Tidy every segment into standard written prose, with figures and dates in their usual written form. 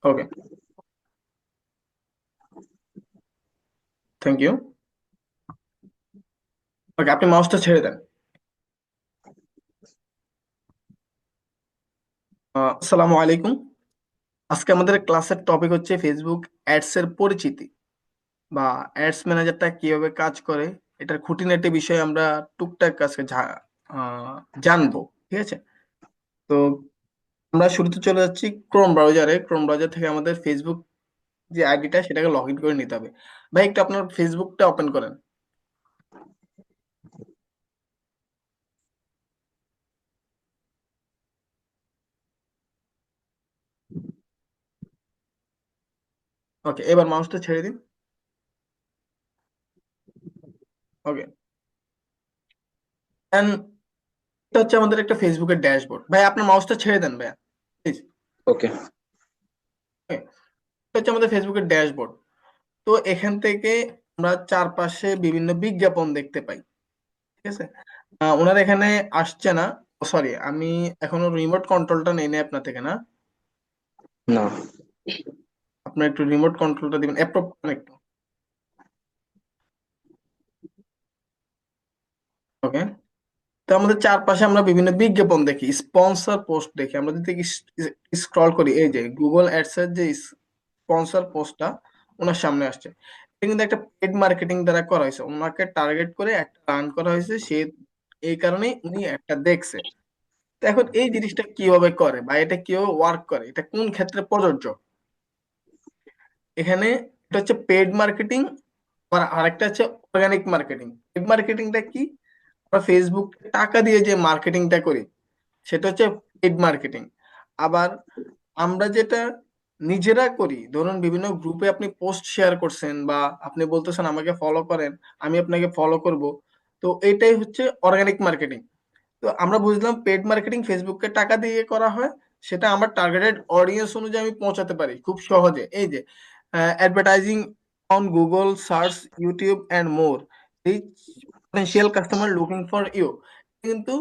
Okay, thank you. ওকে, আপনি মাউসটা ছেড়ে দেন। আসসালামু আলাইকুম। আজকে আমাদের ক্লাসের টপিক হচ্ছে ফেসবুক অ্যাডস এর পরিচিতি বা অ্যাডস ম্যানেজারটা কিভাবে কাজ করে, এটার খুঁটিনাটি বিষয়ে আমরা টুকটাক আজকে জানবো। ঠিক আছে, তো আমরা শুরুতে চলে যাচ্ছি ক্রোম ব্রাউজার থেকে আমাদের ফেসবুক যে আইডিটা সেটাকে লগ ইন করে নিতে হবে। ভাই, একটু আপনার ফেসবুকটা ওপেন করেন। ওকে, এবার মাউসটা ছেড়ে দিন। ওকে, এন্ড এটা হচ্ছে আমাদের একটা ফেসবুকের ড্যাশবোর্ড। ভাই, আপনার মাউসটা ছেড়ে দেন ভাইয়া, প্লিজ। ওকে। এটা হচ্ছে আমাদের ফেসবুকের ড্যাশবোর্ড। তো এখান থেকে আমরা চারপাশে বিভিন্ন বিজ্ঞাপন দেখতে পাই। ঠিক আছে, ওনার এখানে আসছে না। সরি, আমি এখনো রিমোট কন্ট্রোলটা নেই নাই আপনার থেকে, না? না। আপনার একটু রিমোট কন্ট্রোলটা দিবেন, অ্যাপ্রুভ করেন একটু। ওকে, তো আমাদের চারপাশে আমরা বিভিন্ন বিজ্ঞাপন দেখি, স্পন্সর পোস্ট দেখি। আমরা যদি স্ক্রল করি, এই যে গুগল অ্যাডস এর যে স্পন্সর পোস্টটা ওনার সামনে আসছে, এটা কিন্তু একটা পেড মার্কেটিং দ্বারা করা হয়েছে। ওনাকে টার্গেট করে একটা রান করা হয়েছে, সে এই কারণেই উনি একটা দেখছে। তো এখন এই জিনিসটা কিভাবে করে বা এটা কিভাবে ওয়ার্ক করে, এটা কোন ক্ষেত্রে প্রযোজ্য? এখানে এটা হচ্ছে পেড মার্কেটিং, আর আরেকটা হচ্ছে অর্গানিক মার্কেটিং। পেড মার্কেটিংটা কি? আমরা ফেসবুক টাকা দিয়ে যে মার্কেটিংটা করি সেটা হচ্ছে পেড মার্কেটিং। আবার আমরা যেটা নিজেরা করি, ধরুন বিভিন্ন গ্রুপে আপনি পোস্ট শেয়ার করছেন বা আপনি বলতেছেন আমাকে ফলো করেন, আমি আপনাকে ফলো করব, তো এটাই হচ্ছে অর্গানিক মার্কেটিং। তো আমরা বুঝলাম পেড মার্কেটিং ফেসবুককে টাকা দিয়ে করা হয়, সেটা আমার টার্গেটেড অডিয়েন্স অনুযায়ী আমি পৌঁছাতে পারি খুব সহজে। এই যে advertising on Google search, YouTube and more, reach potential customer looking for you. কিন্তু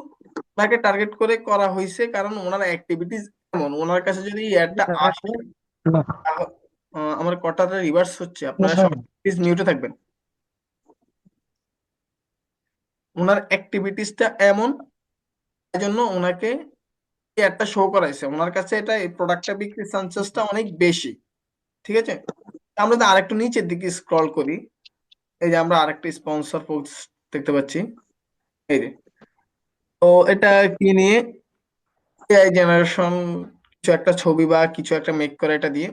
তাকে টার্গেট করে করা হয়েছে কারণ ওনার অ্যাক্টিভিটিস এমন, ওনার কাছে যদি অ্যাডটা আসে আমার কটাটা রিভার্স হচ্ছে, আপনারা সবাই প্লিজ মিউটে থাকবেন। ওনার অ্যাক্টিভিটিসটা এমন, এই জন্য ওনাকে একটা শো করাইছে, ওনার কাছে এটা এই প্রোডাক্টটা বিক্রির চান্সেসটা অনেক বেশি। ঠিক আছে, আমরা যদি আরেকটু নিচের দিকে স্ক্রল করি, এই যে আমরা আরেকটা স্পন্সর পোস্ট দেখতে পাচ্ছি। এই যে, তো এটা কি নিয়ে? এআই জেনারেশন কিছু একটা ছবি বা কিছু একটা মেক করে এটা দিয়ে।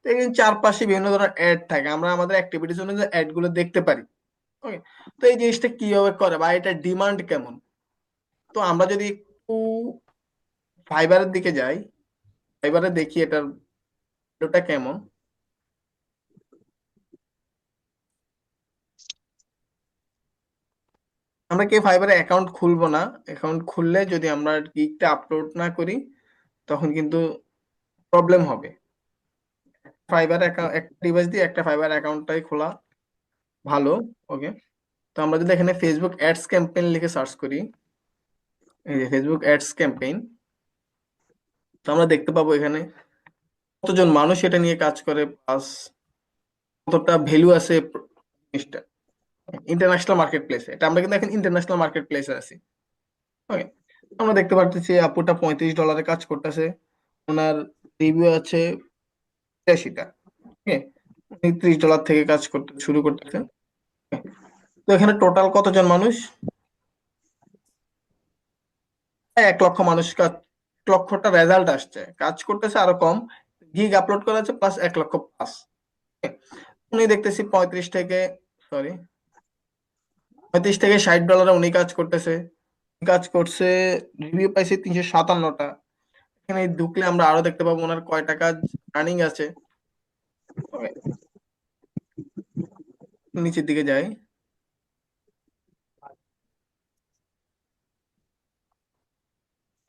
তো এখানে চারপাশে বিভিন্ন ধরনের অ্যাড থাকে, আমরা আমাদের অ্যাক্টিভিটিস অনুযায়ী অ্যাড গুলো দেখতে পারি। ওকে, তো এই জিনিসটা কিভাবে করে বা এটা ডিমান্ড কেমন? তো আমরা যদি একটু ফাইবারের দিকে যাই, ফাইবারে দেখি এটার ভিডিওটা কেমন। আমরা কি ফাইবারে অ্যাকাউন্ট খুলবো না? অ্যাকাউন্ট খুললে যদি আমরা গিগটা আপলোড না করি তখন কিন্তু প্রবলেম হবে। ফাইবার অ্যাকাউন্ট একটা ডিভাইস দিয়ে একটা ফাইবার অ্যাকাউন্টটাই খোলা ভালো। ওকে, তো আমরা যদি এখানে ফেসবুক অ্যাডস ক্যাম্পেইন লিখে সার্চ করি, এই যে ফেসবুক অ্যাডস ক্যাম্পেইন, তো আমরা দেখতে পাবো এখানে কতজন মানুষ এটা নিয়ে কাজ করে, প্লাস কতটা ভ্যালু আছে জিনিসটা ইন্টারন্যাশনাল মার্কেট প্লেসে। এটা আমরা কিন্তু এখন ইন্টারন্যাশনাল মার্কেট প্লেসে আছি। ওকে, আমরা দেখতে পাচ্ছি আপুটা $35 কাজ করতেছে, ওনার রিভিউ আছে 80টা। ওকে, উনি $30 থেকে কাজ করতে শুরু করতেছে। তো এখানে টোটাল কতজন মানুষ? 1 লক্ষ মানুষ কাজ, 1 লক্ষটা রেজাল্ট আসছে, কাজ করতেছে আরো কম, গিগ আপলোড করা আছে প্লাস 1 লক্ষ প্লাস। উনি দেখতেছি 35 থেকে $60 উনি কাজ করতেছে। কাজ করছে, রিভিউ পাইছে 357টা। এখানে ঢুকলে আমরা আরো দেখতে পাবো ওনার কয়টা কাজ রানিং আছে। Okay, নিচের দিকে যাই,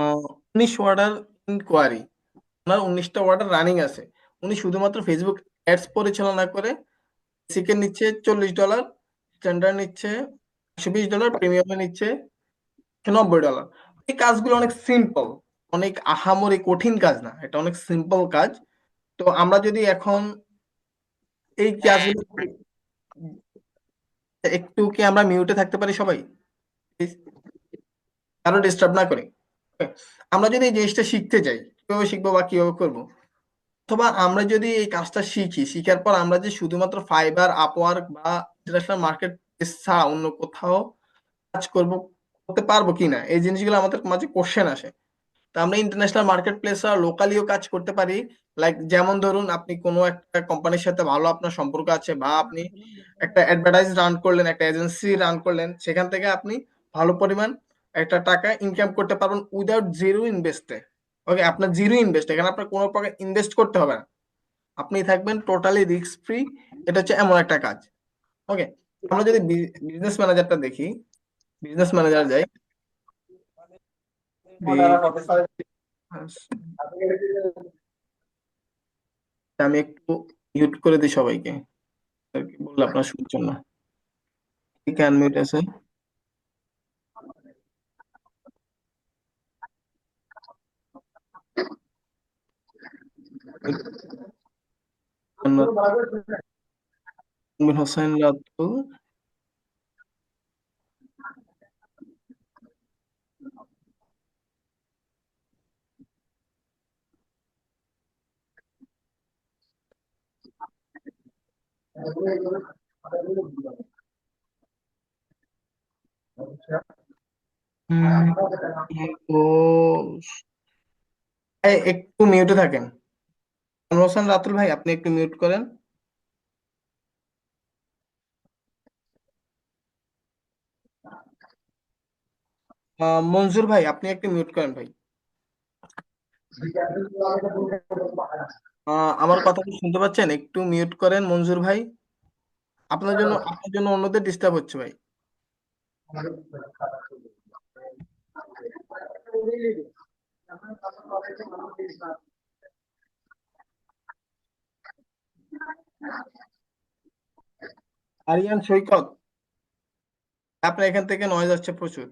19 অর্ডার ইনকোয়ারি, ওনার 19টা অর্ডার রানিং আছে। উনি শুধুমাত্র ফেসবুক অ্যাডস পরিচালনা করে। বেসিকে নিচ্ছে $40, স্ট্যান্ডার্ড নিচ্ছে $120, প্রিমিয়ামে নিচ্ছে $90। এই কাজগুলো অনেক সিম্পল, অনেক আহামরি কঠিন কাজ না, এটা অনেক সিম্পল কাজ। তো আমরা যদি এখন এই ক্লাসগুলো একটু কি আমরা মিউটে থাকতে পারি সবাই, প্লিজ, কারো ডিস্টার্ব না করে। Okay? আমরা যদি এই জিনিসটা শিখতে চাই, কিভাবে শিখবো বা কিভাবে করবো, অথবা আমরা যদি এই কাজটা শিখি, শিখার পর আমরা যে শুধুমাত্র ফাইবার, আপওয়ার্ক বা ইন্টারন্যাশনাল মার্কেট ছাড়া অন্য কোথাও কাজ করতে পারবো কিনা, এই জিনিসগুলো আমাদের মাঝে কোশ্চেন আসে। তা আমরা ইন্টারন্যাশনাল মার্কেট প্লেস আর লোকালিও কাজ করতে পারি। লাইক যেমন ধরুন আপনি কোনো একটা কোম্পানির সাথে ভালো আপনার সম্পর্ক আছে, বা আপনি একটা অ্যাডভার্টাইজ রান করলেন, একটা এজেন্সি রান করলেন, সেখান থেকে আপনি ভালো পরিমাণ একটা টাকা ইনকাম করতে পারবেন উইদাউট জিরো ইনভেস্টে। ওকে, আপনার জিরো ইনভেস্ট, এখানে আপনার কোনো প্রকার ইনভেস্ট করতে হবে না, আপনি থাকবেন টোটালি রিস্ক ফ্রি। এটা হচ্ছে এমন একটা কাজ। ওকে, আমরা যদি বিজনেস ম্যানেজারটা দেখি, বিজনেস ম্যানেজার যাই, আমি একটু মিউট করে দিই সবাইকে, আর কি বললে আপনার শুনছেন না, কি ক্যান মিউট আছে। তানভীর হোসেন রাতুল। একটু মিউটে থাকেন, তানভীর হোসেন রাতুল ভাই, আপনি একটু মিউট করেন। মনজুর ভাই, আপনি একটু মিউট করেন ভাই। আমার কথা কি শুনতে পাচ্ছেন? একটু মিউট করেন মনজুর ভাই, আপনার জন্য অন্যদের ডিস্টার্ব হচ্ছে ভাই। আরিয়ান সৈকত, আপনার এখান থেকে নয়েজ আসছে প্রচুর।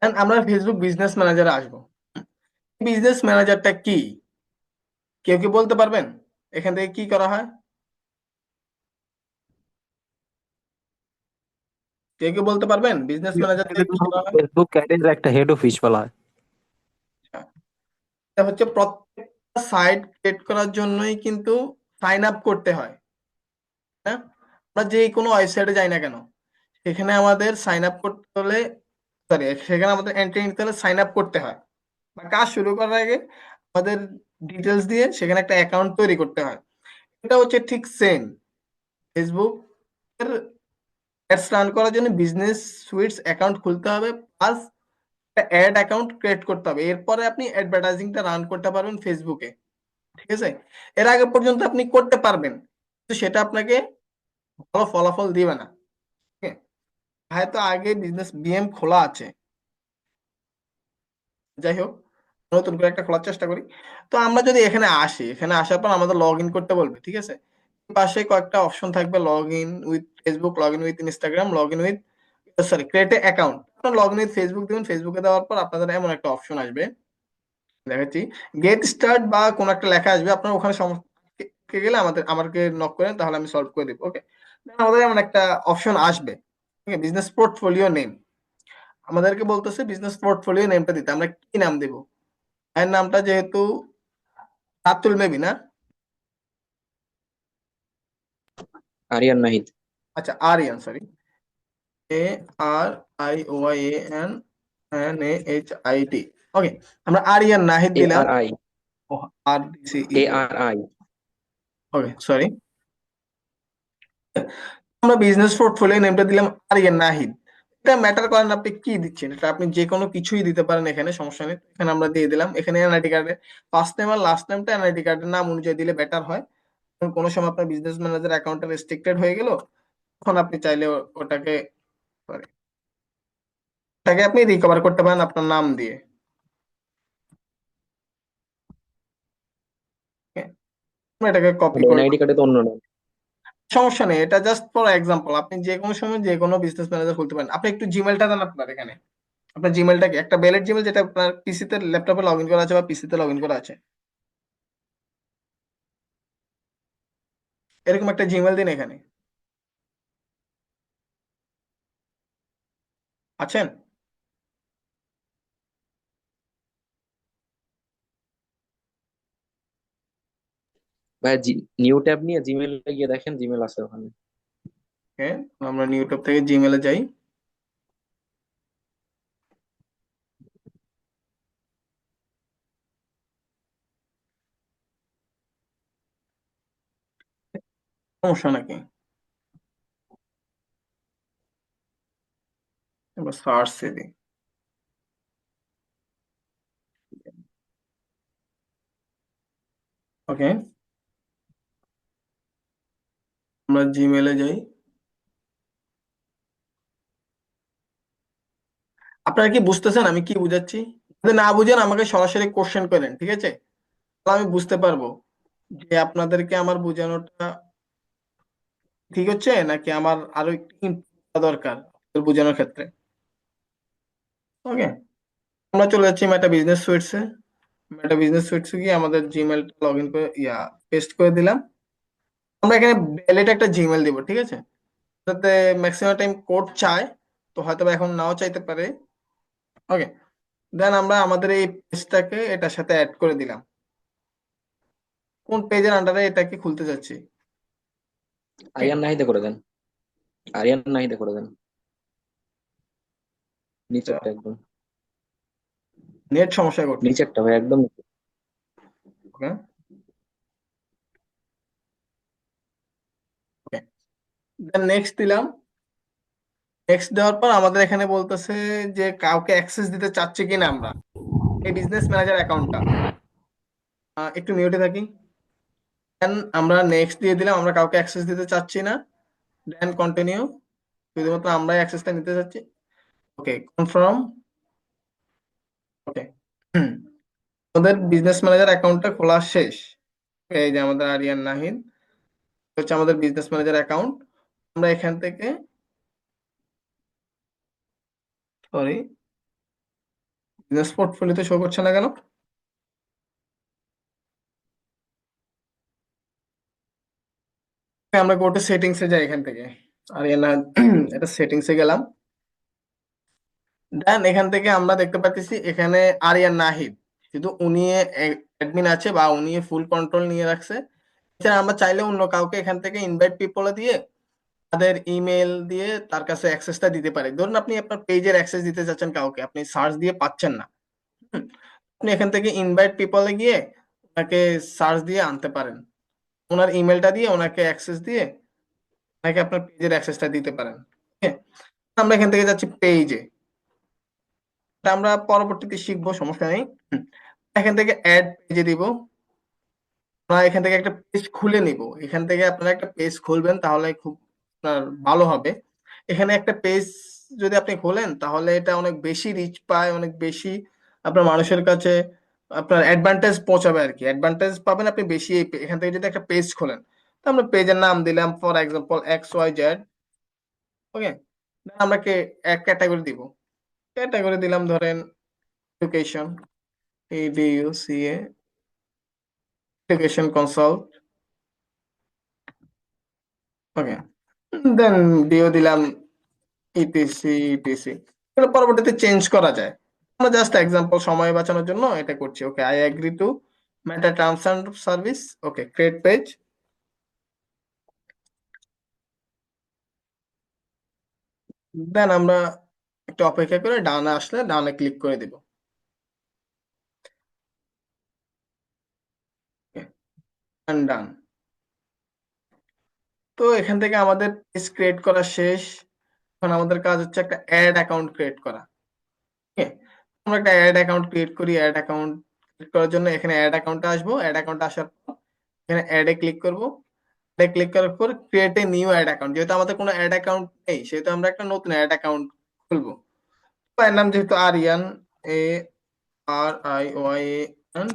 Then আমরা ফেসবুক বিজনেস ম্যানেজারে আসবো। বিজনেস ম্যানেজারটা কি, কেউ কি বলতে পারবেন এখান থেকে কি করা হয়? কেউ কি বলতে পারবেন বিজনেস ম্যানেজার থেকে কি করা হয়? ফেসবুক অ্যাডের একটা হেড অফিস বলা হয়। এটা হচ্ছে প্রত্যেকটা সাইট ক্রিয়েট করার জন্যই কিন্তু সাইন আপ করতে হয়, হ্যাঁ। আমরা যে কোনো ওয়েবসাইটে যাই না কেন, সেখানে আমাদের সাইন আপ করতে হলে, সরি, সেখানে আমাদের এন্ট্রি নিতে হলে সাইন আপ করতে হয়, বা কাজ শুরু করার আগে আমাদের ডিটেলস দিয়ে সেখানে একটা অ্যাকাউন্ট তৈরি করতে হয়। এটা হচ্ছে ঠিক সেম ফেসবুক এর অ্যাডস রান করার জন্য বিজনেস সুইটস অ্যাকাউন্ট খুলতে হবে, প্লাস একটা অ্যাড অ্যাকাউন্ট ক্রিয়েট করতে হবে, এরপরে আপনি অ্যাডভার্টাইজিংটা রান করতে পারবেন ফেসবুকে। ঠিক আছে, এর আগে পর্যন্ত আপনি করতে পারবেন, কিন্তু সেটা আপনাকে ভালো ফলাফল দিবে না। ঠিক আছে, হয়তো আগে বিজনেস বিএম খোলা আছে, যাই হোক, নতুন করে একটা খোলার চেষ্টা করি। তো আমরা যদি এখানে আসি, এখানে আসার পর আমাদের লগ ইন করতে বলবে, ঠিক আছে। পাশে কয়েকটা অপশন থাকবে, log in with Facebook, log in with Instagram, log in with, sorry, create account. আপনার লগ ইন উইথ ফেসবুক দিবেন, ফেসবুকে দেওয়ার পর আপনাদের এমন একটা অপশন আসবে, দেখাচ্ছি, গেট স্টার্ট বা কোন একটা লেখা আসবে, আপনার ওখানে সমস্যা গেলে আমাকে নক করেন, তাহলে আমি সলভ করে দিব। ওকে, আমাদের এমন একটা অপশন আসবে, ঠিক আছে, বিজনেস পোর্টফোলিও নেম। আমাদেরকে বলতেছে বিজনেস পোর্টফোলিও নেমটা দিতে, আমরা কি নাম দেব? এর নামটা যেহেতু রাতুল মেবি না, আরিয়ান নাহিদ। আচ্ছা আরিয়ান, সরি, ARIOYANNAHID। ওকে, আমরা আরিয়ান নাহিদ এ দিলাম। আর আই আর এ আর আই ওকে, সরি, আমরা বিজনেস পোর্টফোলিও নেমটা দিলাম আরিয়ান নাহিদ। এটা ম্যাটার করে না আপনি কি দিচ্ছেন, এটা আপনি যে কোনো কিছুই দিতে পারেন, এখানে সমস্যা নেই। এখানে আমরা দিয়ে দিলাম, এখানে এনআইডি কার্ডের ফার্স্ট নেম আর লাস্ট নেমটা এনআইডি কার্ডের নাম অনুযায়ী দিলে বেটার হয়। কারণ কোনো সময় আপনার বিজনেস ম্যানেজার অ্যাকাউন্টটা রেস্ট্রিক্টেড হয়ে গেল, তখন আপনি চাইলে ওটাকে, sorry, ওটাকে আপনি রিকভার করতে পারেন আপনার নাম দিয়ে। Okay? আমরা এটাকে কপি করব, এনআইডি কার্ডে তো অন্য নাম। সমস্যা নেই, এটা জাস্ট ফর এক্সাম্পল। আপনি যে কোনো সময় যে কোনো বিজনেস ম্যানেজার খুলতে পারেন। আপনি একটু জিমেলটা দেন আপনার এখানে। আপনার জিমেলটাকে একটা ভ্যালিড জিমেল যেটা আপনার পিসিতে ল্যাপটপে লগ ইন করা আছে বা পিসিতে লগ ইন করা আছে, এরকম একটা জিমেল দিন এখানে। আছেন? ভাই নিউ ট্যাব নিয়ে জিমেলে গিয়ে দেখেন জিমেল আছে ওখানে। ওকে, আমরা ইউটিউব থেকে জিমেলে যাই। সমস্যা নাকি? আমরা সার্চ দিই। ওকে, আমরা জিমেলে যাই। আপনারা কি বুঝতেছেন আমি কি বুঝাচ্ছি? যদি না বুঝেন আমাকে সরাসরি কোশ্চেন করেন, ঠিক আছে? তাহলে আমি বুঝতে পারবো যে আপনাদেরকে আমার বোঝানোটা ঠিক হচ্ছে নাকি আমার আরো একটু improve করা দরকার আপনাদের বোঝানোর ক্ষেত্রে। ওকে, আমরা চলে যাচ্ছি মেটা বিজনেস সুইটসে। মেটা বিজনেস সুইটসে গিয়ে আমাদের জিমেলটা লগ ইন করে পেস্ট করে দিলাম। আমরা এখানে ভ্যালিড একটা জিমেল দিব, ঠিক আছে? যাতে ম্যাক্সিমাম টাইম কোড চায়, তো হয়তো বা এখন নাও চাইতে পারে। ওকে, দেন আমরা আমাদের এই পেজটাকে এটার সাথে অ্যাড করে দিলাম। কোন পেজের আন্ডারে এটাকে খুলতে যাচ্ছি? আরিয়ান নাহিদে করে দেন, আরিয়ান নাহিদে করে দেন, নিচেরটা একদম, নেট সমস্যা করতেছে। নিচেরটা ভাই একদম নিচে। ওকে, ওকে, দেন নেক্সট দিলাম। নেক্সট দেওয়ার পর আমাদের এখানে বলতেছে যে কাউকে অ্যাক্সেস দিতে চাচ্ছি কিনা আমরা এই বিজনেস ম্যানেজার অ্যাকাউন্টটা। একটু মিউটে থাকি। দেন আমরা নেক্সট দিয়ে দিলাম, আমরা কাউকে অ্যাক্সেস দিতে চাচ্ছি না। দেন কন্টিনিউ, শুধুমাত্র আমরাই অ্যাক্সেসটা নিতে চাচ্ছি। ওকে, কনফার্ম। ওকে, আমাদের বিজনেস ম্যানেজার অ্যাকাউন্টটা খোলা শেষ। এই যে আমাদের আরিয়ান নাহিদ হচ্ছে আমাদের বিজনেস ম্যানেজার অ্যাকাউন্ট। আমরা এখান থেকে, সরি, বিজনেস পোর্টফোলিওতে শো করছে না কেন? আমরা গো টু সেটিংস এ যাই এখান থেকে। আরিয়ান নাহিদ এটা সেটিংস এ গেলাম। দেন এখান থেকে আমরা দেখতে পাচ্ছি এখানে আরিয়ান নাহিদ, শুধু উনি অ্যাডমিন আছে বা উনি ফুল কন্ট্রোল নিয়ে রাখছে। এছাড়া আমরা চাইলে অন্য কাউকে এখান থেকে ইনভাইট পিপলে দিয়ে তাদের ইমেল দিয়ে তার কাছে অ্যাক্সেসটা দিতে পারে। ধরুন আপনি আপনার পেজের অ্যাক্সেস দিতে চাচ্ছেন কাউকে, আপনি সার্চ দিয়ে পাচ্ছেন না। হুম, আপনি এখান থেকে ইনভাইট পিপলে গিয়ে ওনাকে সার্চ দিয়ে আনতে পারেন। ওনার ইমেলটা দিয়ে ওনাকে অ্যাক্সেস দিয়ে ওনাকে আপনার পেজের অ্যাক্সেসটা দিতে পারেন। হ্যাঁ, আমরা এখান থেকে যাচ্ছি পেজে। এটা আমরা পরবর্তীতে শিখবো, সমস্যা নেই। হুম, এখান থেকে অ্যাড পেজে দিব। আমরা এখান থেকে একটা পেজ খুলে নিব। এখান থেকে আপনারা একটা পেজ খুলবেন তাহলে খুব আপনার ভালো হবে। এখানে একটা পেজ যদি আপনি খোলেন তাহলে এটা অনেক বেশি রিচ পায়, অনেক বেশি আপনার মানুষের কাছে আপনার অ্যাডভান্টেজ পৌঁছাবে আর কি। অ্যাডভান্টেজ পাবেন আপনি বেশি এখান থেকে যদি একটা পেজ খোলেন। তো আমরা পেজের নাম দিলাম ফর এক্সাম্পল XYZ। ওকে, আমরা এক ক্যাটাগরি দিব। ক্যাটাগরি দিলাম ধরেন এডুকেশন, EDUCA, এডুকেশন কনসাল্ট। ওকে, দেন ডিও দিলাম ইটিসি। এটা পরবর্তীতে চেঞ্জ করা যায়। আমরা জাস্ট এক্সাম্পল সময় বাঁচানোর জন্য এটা করছি। Okay, I agree to Meta terms and service. Okay, create page. Then আমরা একটু অপেক্ষা করে ডানে আসলে ডানে ক্লিক করে দিব। ডান। তো এখান থেকে আমাদের পেজ ক্রিয়েট করা শেষ। এখন আমাদের কাজ হচ্ছে একটা অ্যাড অ্যাকাউন্ট ক্রিয়েট করা। ওকে, আমরা একটা অ্যাড অ্যাকাউন্ট ক্রিয়েট করি। অ্যাড অ্যাকাউন্ট ক্রিয়েট করার জন্য এখানে অ্যাড অ্যাকাউন্টে আসবো। অ্যাড অ্যাকাউন্টে আসার পর এখানে অ্যাডে ক্লিক করব। ক্লিক করার পর create a new ad account, যেহেতু আমাদের কোনো অ্যাড অ্যাকাউন্ট নেই সেহেতু আমরা একটা নতুন অ্যাড অ্যাকাউন্ট খুলবো। তো এর নাম যেহেতু Aryan, ARIOIAN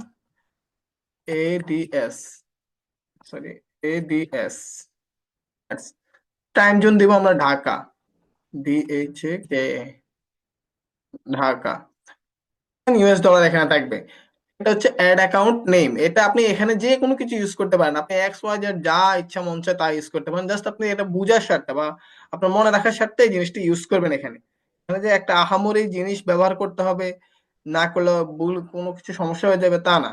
ADS, sorry, ADS। Time zone দিব আমরা Dhaka, DHA। Dhaka, US dollar এখানে থাকবে। এটা হচ্ছে অ্যাড অ্যাকাউন্ট নেম। এটা আপনি এখানে যে কোনো কিছু ইউজ করতে পারেন, আপনি এক্স ওয়াই জেড যা ইচ্ছা মন চায় তা ইউজ করতে পারেন। জাস্ট আপনি এটা বুঝার স্বার্থে বা আপনার মনে রাখার স্বার্থে এই জিনিসটা ইউজ করবেন। এখানে এখানে যে একটা আহামরি জিনিস ব্যবহার করতে হবে, না করলে ভুল কোনো কিছু সমস্যা হয়ে যাবে তা না,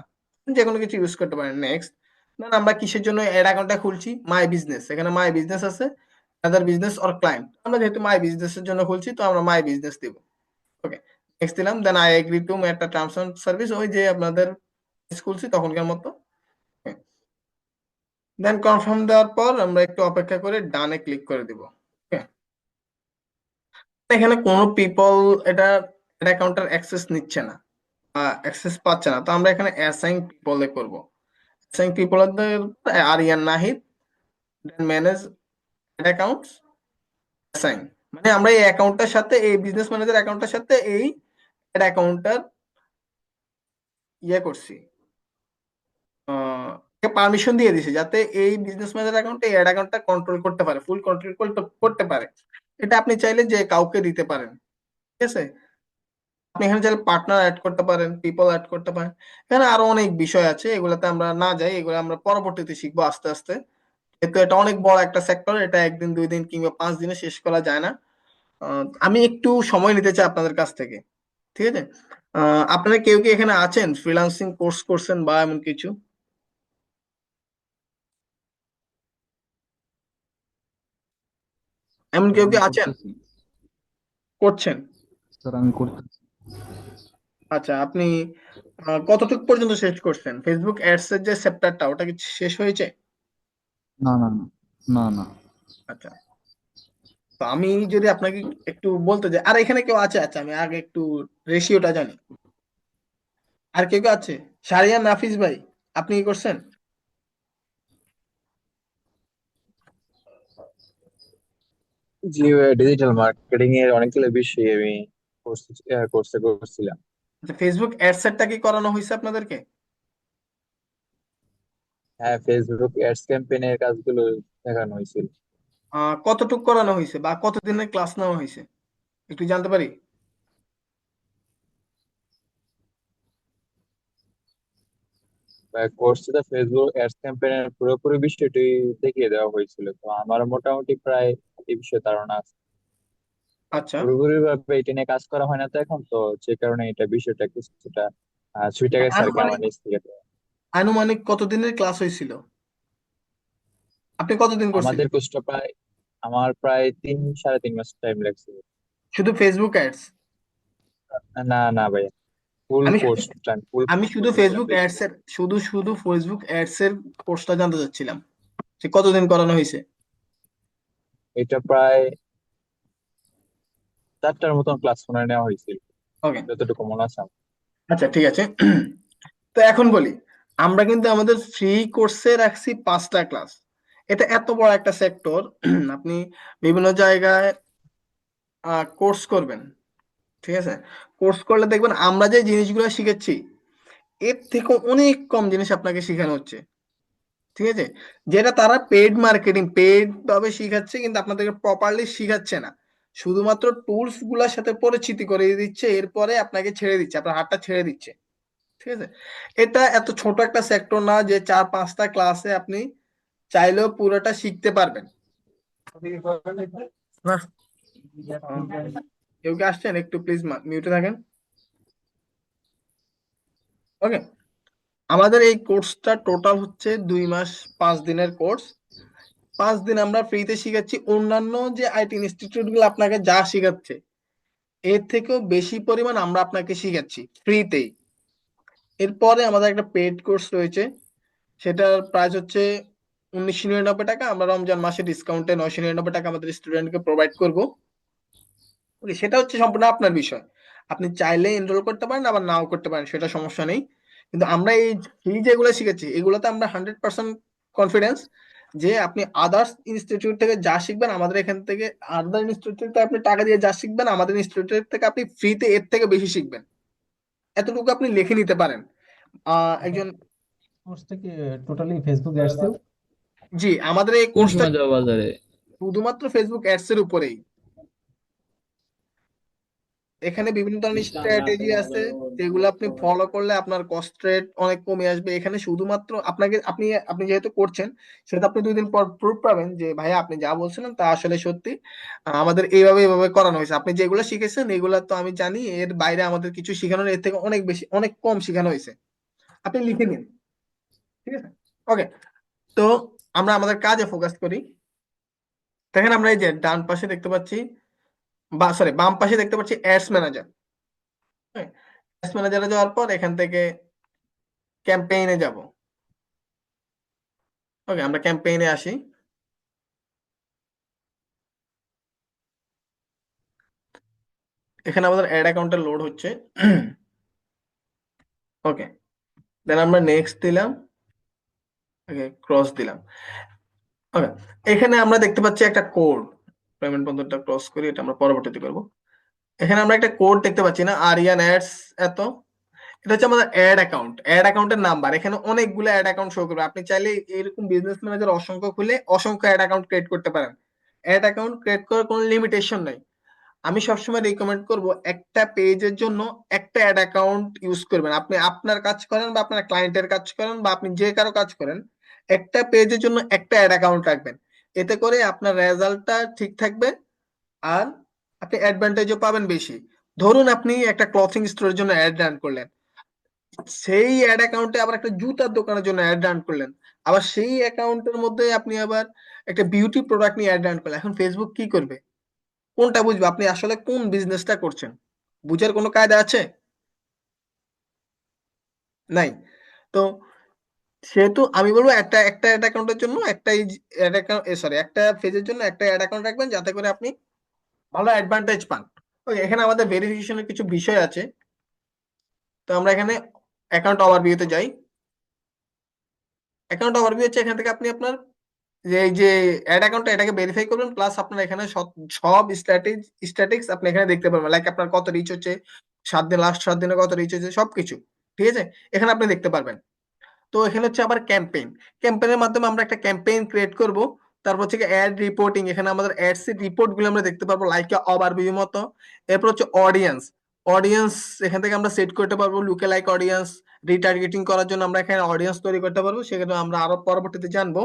যে কোনো কিছু ইউজ করতে পারেন। নেক্সট, দেন আমরা কিসের জন্য অ্যাড অ্যাকাউন্টটা খুলছি? My business. এখানে মাই বিজনেস আছে, আদার বিজনেস অর ক্লায়েন্ট। আমরা যেহেতু মাই বিজনেসের জন্য খুলছি তো আমরা মাই বিজনেস দিব। ওকে, নেক্সট দিলাম। দেন আই এগ্রি টু একটা টার্মস এন্ড সার্ভিস, ওই যে আপনাদের খুলছি তখনকার মতো। দেন কনফার্ম দেওয়ার পর আমরা একটু অপেক্ষা করে ডানে ক্লিক করে দিব। ওকে, এখানে কোনো পিপল এটা অ্যাকাউন্টের অ্যাক্সেস নিচ্ছে না, অ্যাক্সেস পাচ্ছে না, তো আমরা এখানে অ্যাসাইন পিপলে করব। অ্যাসাইন পিপল আরিয়ান নাহিদ, দেন ম্যানেজ অ্যাকাউন্টস, অ্যাসাইন। মানে আমরা এই অ্যাকাউন্টটার সাথে, এই বিজনেস ম্যানেজার অ্যাকাউন্টটার সাথে এই অ্যাকাউন্টটার করছি, পারমিশন দিয়ে দিছি যাতে এই বিজনেস ম্যানেজার অ্যাকাউন্টে এই অ্যাকাউন্টটা কন্ট্রোল করতে পারে, ফুল কন্ট্রোল করতে পারে। এটা আপনি চাইলে যে কাউকে দিতে পারেন। ঠিক আছে, আপনি এখানে চাইলে পার্টনার অ্যাড করতে পারেন, পিপল অ্যাড করতে পারেন। এখানে আরো অনেক বিষয় আছে, এগুলাতে আমরা না যাই, এগুলো আমরা পরবর্তীতে শিখবো আস্তে আস্তে। যেহেতু এটা অনেক বড় একটা সেক্টর, এটা একদিন 2 দিন কিংবা 5 দিনে শেষ করা যায় না। আমি একটু সময় নিতে চাই আপনাদের কাছ থেকে। ঠিক আছে, আপনারা কেউ কি এখানে আছেন ফ্রিল্যান্সিং কোর্স করছেন বা এমন কিছু? এমন স্যার কেউ কি আমি আছেন করতেছি। করছেন? স্যার আমি করতেছি। আচ্ছা, আপনি কতটুকু পর্যন্ত শেষ করছেন? ফেসবুক অ্যাডস এর যে চ্যাপ্টারটা ওটা কি শেষ হয়েছে? না না না, না না। আচ্ছা, তো আমি যদি আপনাকে একটু বলতে যাই, আর এখানে কেউ আছে? আচ্ছা, আমি আগে একটু রেশিওটা জানি। আর কেউ কেউ আছে? সারিয়া, নাফিস ভাই, আপনি কি করছেন? জি, ডিজিটাল মার্কেটিং এর অনেকগুলো বিষয় আমি কোর্সে করছিলাম। আচ্ছা, ফেসবুক অ্যাডসেটটা কি করানো হয়েছে আপনাদেরকে? হ্যাঁ, ফেসবুক অ্যাডস ক্যাম্পেইনের কাজগুলো দেখানো হয়েছিল। কতটুকু করানো হয়েছে বা কতদিনের ক্লাস নেওয়া হয়েছে একটু জানতে পারি? কোর্সে তো ফেসবুক অ্যাডস ক্যাম্পেইনের পুরোপুরি বিষয়টি দেখিয়ে দেওয়া হয়েছিল, তো আমার মোটামুটি প্রায় এই বিষয়ে ধারণা আছে। আচ্ছা, পুরোপুরি ভাবে এটা নিয়ে কাজ করা হয় না তো এখন, তো যে কারণে এটা বিষয়টা কিছুটা ছুটে গেছে আর কি আমার আনুমানিক নিজ থেকে। আনুমানিক কতদিনের ক্লাস হয়েছিল? আপনি কতদিন আমাদের করছিলেন? কোর্সটা আমার প্রায় 3-3.5 মাস টাইম লাগছে। শুধু ফেসবুক অ্যাডস? না না ভাই, ফুল আমি শুধু কোর্সটা ফুল আমি শুধু করতেছিলাম ফেসবুক অ্যাডস ফেসবুক। এর শুধু ফেসবুক অ্যাডস এর কোর্সটা জানতে চাচ্ছিলাম, যে কতদিন করানো হয়েছে। এটা প্রায় 4টার মতন ক্লাস ফোনে নেওয়া হয়েছিল, ওকে, যতটুকু মনে আছে আমার। আচ্ছা ঠিক আছে। তো এখন বলি, আমরা কিন্তু আমাদের ফ্রি কোর্সে রাখছি 5টা ক্লাস। এটা এত বড় একটা সেক্টর, আপনি বিভিন্ন জায়গায় কোর্স করবেন। ঠিক আছে, কোর্স করলে দেখবেন আমরা যে জিনিসগুলো শিখেছি এর থেকে অনেক কম জিনিস আপনাকে শেখানো হচ্ছে। ঠিক আছে, যেটা তারা পেড ভাবে শিখাচ্ছে, কিন্তু আপনাদেরকে প্রপারলি শিখাচ্ছে না, শুধুমাত্র টুলস গুলার সাথে পরিচিতি করে দিচ্ছে, এরপরে আপনাকে ছেড়ে দিচ্ছে, আপনার হাতটা ছেড়ে দিচ্ছে। ঠিক আছে, এটা এত ছোট একটা সেক্টর না যে 4-5টা ক্লাসে আপনি চাইলেও পুরোটা শিখতে পারবেন না। কেউ কি আসছেন? একটু প্লিজ মিউটে থাকেন। ওকে, আমাদের এই কোর্সটা টোটাল হচ্ছে 2 মাস 5 দিনের কোর্স। 5 দিন আমরা ফ্রিতে শিখাচ্ছি, অন্যান্য যে আইটি ইনস্টিটিউট গুলো আপনাকে যা শিখাচ্ছে এর থেকেও বেশি পরিমাণ আমরা আপনাকে শিখাচ্ছি ফ্রিতেই। এরপরে আমাদের একটা পেড কোর্স রয়েছে, সেটার প্রাইস হচ্ছে 1999 টাকা। আমরা রমজান মাসে ডিসকাউন্টে 999 টাকা আমাদের স্টুডেন্টকে প্রোভাইড করব। ওকে, সেটা হচ্ছে সম্পূর্ণ আপনার বিষয়, আপনি চাইলে এনরোল করতে পারেন আবার নাও করতে পারেন, সেটা সমস্যা নেই। কিন্তু আমরা এই যেগুলো শিখেছি এগুলোতে আমরা 100% কনফিডেন্স যে আপনি আদার্স ইনস্টিটিউট থেকে যা শিখবেন আমাদের এখান থেকে, আদার ইনস্টিটিউট থেকে আপনি টাকা দিয়ে যা শিখবেন আমাদের ইনস্টিটিউট থেকে আপনি ফ্রিতে এর থেকে বেশি শিখবেন, এতটুকু আপনি লিখে নিতে পারেন। একজন, কোর্স থেকে টোটালি ফেসবুক অ্যাডসেও জি, আমাদের এই কোন কোর্সটা সময় যাওয়া বাজারে? শুধুমাত্র ফেসবুক অ্যাডস এর উপরেই। এখানে বিভিন্ন ধরনের স্ট্র্যাটেজি আছে যেগুলো আপনি ফলো করলে আপনার কস্ট রেট অনেক কমে আসবে। এখানে শুধুমাত্র আপনাকে আপনি আপনি যেহেতু করছেন সেটা আপনি 2 দিন পর প্রুফ পাবেন যে ভাইয়া আপনি যা বলছিলেন তা আসলে সত্যি। আমাদের এইভাবে করানো হয়েছে। আপনি যেগুলো শিখেছেন এগুলা তো আমি জানি, এর বাইরে আমাদের কিছু শেখানোর এর থেকে অনেক বেশি অনেক কম শেখানো হয়েছে। আপনি লিখে নিন, ঠিক আছে? ওকে, তো আমরা আমাদের কাজে ফোকাস করি। দেখেন আমরা এই যে ডান পাশে দেখতে পাচ্ছি, বা সরি বাম পাশে দেখতে পাচ্ছি অ্যাডস ম্যানেজার। অ্যাডস ম্যানেজারে যাওয়ার পর এখান থেকে ক্যাম্পেইনে যাব। ওকে, আমরা ক্যাম্পেইনে আসি। এখানে আমাদের অ্যাড অ্যাকাউন্টে লোড হচ্ছে। ওকে, দেন আমরা নেক্সট দিলাম, ওকে ক্রস দিলাম। ওকে, এখানে আমরা দেখতে পাচ্ছি একটা কোড। পেমেন্ট বন্ধনটা ক্রস করি, এটা আমরা পরবর্তীতে করব। এখানে আমরা একটা কোড দেখতে পাচ্ছি না, আরিয়ান অ্যাডস এত। এটা হচ্ছে আমাদের অ্যাড অ্যাকাউন্ট, অ্যাড অ্যাকাউন্টের নাম্বার। এখানে অনেকগুলো অ্যাড অ্যাকাউন্ট শো করবে। আপনি চাইলে এরকম বিজনেস ম্যানেজার অসংখ্য খুলে অসংখ্য অ্যাড অ্যাকাউন্ট ক্রিয়েট করতে পারেন। অ্যাড অ্যাকাউন্ট ক্রিয়েট করার কোনো লিমিটেশন নাই। আমি সবসময় রিকমেন্ড করব একটা পেজের জন্য একটা অ্যাড অ্যাকাউন্ট ইউজ করবেন। আপনি আপনার কাজ করেন বা আপনার ক্লায়েন্টের কাজ করেন বা আপনি যে কারো কাজ করেন, একটা পেজের জন্য একটা অ্যাড অ্যাকাউন্ট রাখবেন। এতে করে আপনার রেজাল্টটা ঠিক থাকবে আর আপনি অ্যাডভান্টেজও পাবেন বেশি। ধরুন আপনি একটা ক্লথিং স্টোরের জন্য অ্যাড রান করলেন, সেই অ্যাড অ্যাকাউন্টে আবার একটা জুতার দোকানের জন্য অ্যাড রান করলেন, আবার সেই অ্যাকাউন্টের মধ্যে আপনি আবার একটা বিউটি প্রোডাক্ট নিয়ে অ্যাড রান করলেন। এখন ফেসবুক কি করবে? কোনটা বুঝবে আপনি আসলে কোন বিজনেসটা করছেন? বুঝার কোনো কায়দা আছে? নাই। তো সেহেতু আমি বলবো একটা একটা অ্যাড অ্যাকাউন্টের জন্য একটাই অ্যাড অ্যাকাউন্ট, সরি একটা পেজের জন্য একটা অ্যাড অ্যাকাউন্ট রাখবেন, যাতে করে আপনি ভালো অ্যাডভান্টেজ পান। ওকে, এখানে আমাদের ভেরিফিকেশনের কিছু বিষয় আছে। তো আমরা এখানে অ্যাকাউন্ট ওভারভিউতে যাই। অ্যাকাউন্ট ওভারভিউ হচ্ছে এখান থেকে আপনি আপনার যে এই যে অ্যাড অ্যাকাউন্টটা এটাকে ভেরিফাই করবেন, প্লাস আপনার এখানে সব স্ট্যাটিক্স আপনি এখানে দেখতে পারবেন। লাইক আপনার কত রিচ হচ্ছে, 7 দিন, লাস্ট 7 দিনে কত রিচ হচ্ছে, সবকিছু ঠিক আছে এখানে আপনি দেখতে পারবেন। তো এখানে হচ্ছে আবার ক্যাম্পেইন, ক্যাম্পেইনের মাধ্যমে আমরা একটা ক্যাম্পেইন ক্রিয়েট করব। তারপর হচ্ছে অ্যাড রিপোর্টিং, এখানে আমাদের অ্যাডস এর রিপোর্ট গুলো আমরা দেখতে পারবো লাইক ওভারভিউ মতো। এরপর হচ্ছে অডিয়েন্স, অডিয়েন্স এখান থেকে আমরা সেট করতে পারবো লুকে লাইক অডিয়েন্স। রিটার্গেটিং করার জন্য আমরা এখানে অডিয়েন্স তৈরি করতে পারবো, সেখানে আমরা আরো পরবর্তীতে জানবো।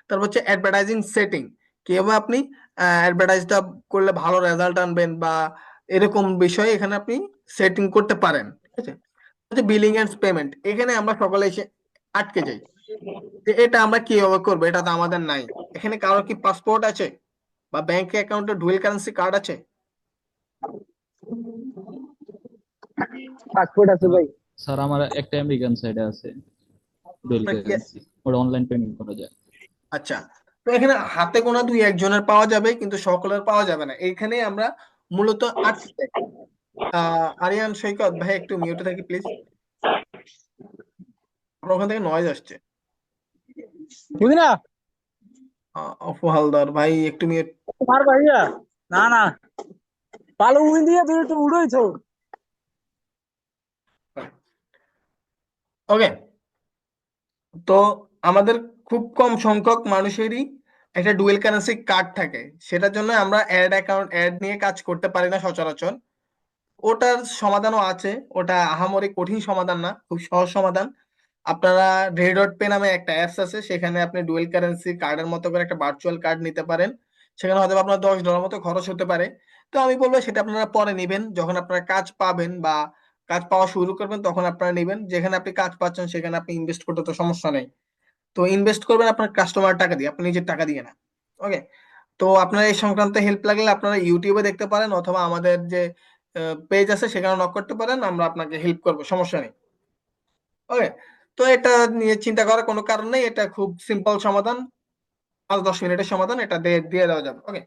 তারপর হচ্ছে অ্যাডভার্টাইজিং সেটিং, কিভাবে আপনি অ্যাডভার্টাইজটা করলে ভালো রেজাল্ট আনবেন বা এরকম বিষয়ে এখানে আপনি সেটিং করতে পারেন, ঠিক আছে? বিলিং এন্ড পেমেন্ট, এখানে আমরা সকলে এসে আটকে যাই যে এটা আমরা কিভাবে করবো, এটা তো আমাদের নাই। এখানে কারো কি পাসপোর্ট আছে বা ব্যাংক অ্যাকাউন্টে ডুয়েল কারেন্সি কার্ড আছে? পাসপোর্ট আছে ভাই। স্যার আমার একটা আমেরিকান সাইডে আছে ডুয়েল আপনার কি- কারেন্সি, ওটা অনলাইন পেমেন্ট করা যায়। আচ্ছা, তো এখানে হাতে গোনা 2-1 জনের পাওয়া যাবে, কিন্তু সকলের পাওয়া যাবে না। এখানে আমরা মূলত আটকে যাই। আরিয়ান সৈকত ভাই একটু মিউটে থাকি প্লিজ, আপনার ওখান থেকে নয়েজ আসছে। বুঝি না অপু হালদার ভাই একটু মিউট। তোমার ভাইয়া। না না, ভালো উইন দিয়ে তুই একটু উড়াইছো। ওকে, তো আমাদের খুব কম সংখ্যক মানুষেরই একটা ডুয়েল কারেন্সি কার্ড থাকে, সেটার জন্য আমরা অ্যাড অ্যাকাউন্ট অ্যাড নিয়ে কাজ করতে পারি না সচরাচর। ওটার সমাধানও আছে, ওটা আহামরি কঠিন সমাধান না, খুব সহজ সমাধান। আপনারা রে.পে নামে একটা অ্যাপস আছে, সেখানে আপনি ডুয়েল কারেন্সি কার্ডের মতো করে একটা ভার্চুয়াল কার্ড নিতে পারেন। সেখানে হয়তো আপনার $10 মতো খরচ হতে পারে। তো আমি বলবো সেটা আপনারা পরে নিবেন, যখন আপনারা কাজ পাবেন বা কাজ পাওয়া শুরু করবেন তখন আপনারা নিবেন। যেখানে আপনি কাজ পাচ্ছেন সেখানে আপনি ইনভেস্ট করতে তো সমস্যা নেই। তো ইনভেস্ট করবেন আপনার কাস্টমার টাকা দিয়ে, আপনি নিজের টাকা দিয়ে না। ওকে, তো আপনার এই সংক্রান্ত হেল্প লাগলে আপনারা ইউটিউবে দেখতে পারেন, অথবা আমাদের যে পেজ আছে সেখানে নক করতে পারেন, আমরা আপনাকে হেল্প করবো, সমস্যা নেই। ওকে, তো এটা নিয়ে চিন্তা করার কোনো কারণ নেই, এটা খুব সিম্পল সমাধান, 5-10 মিনিটের সমাধান, এটা দিয়ে দিয়ে দেওয়া যাবে। ওকে,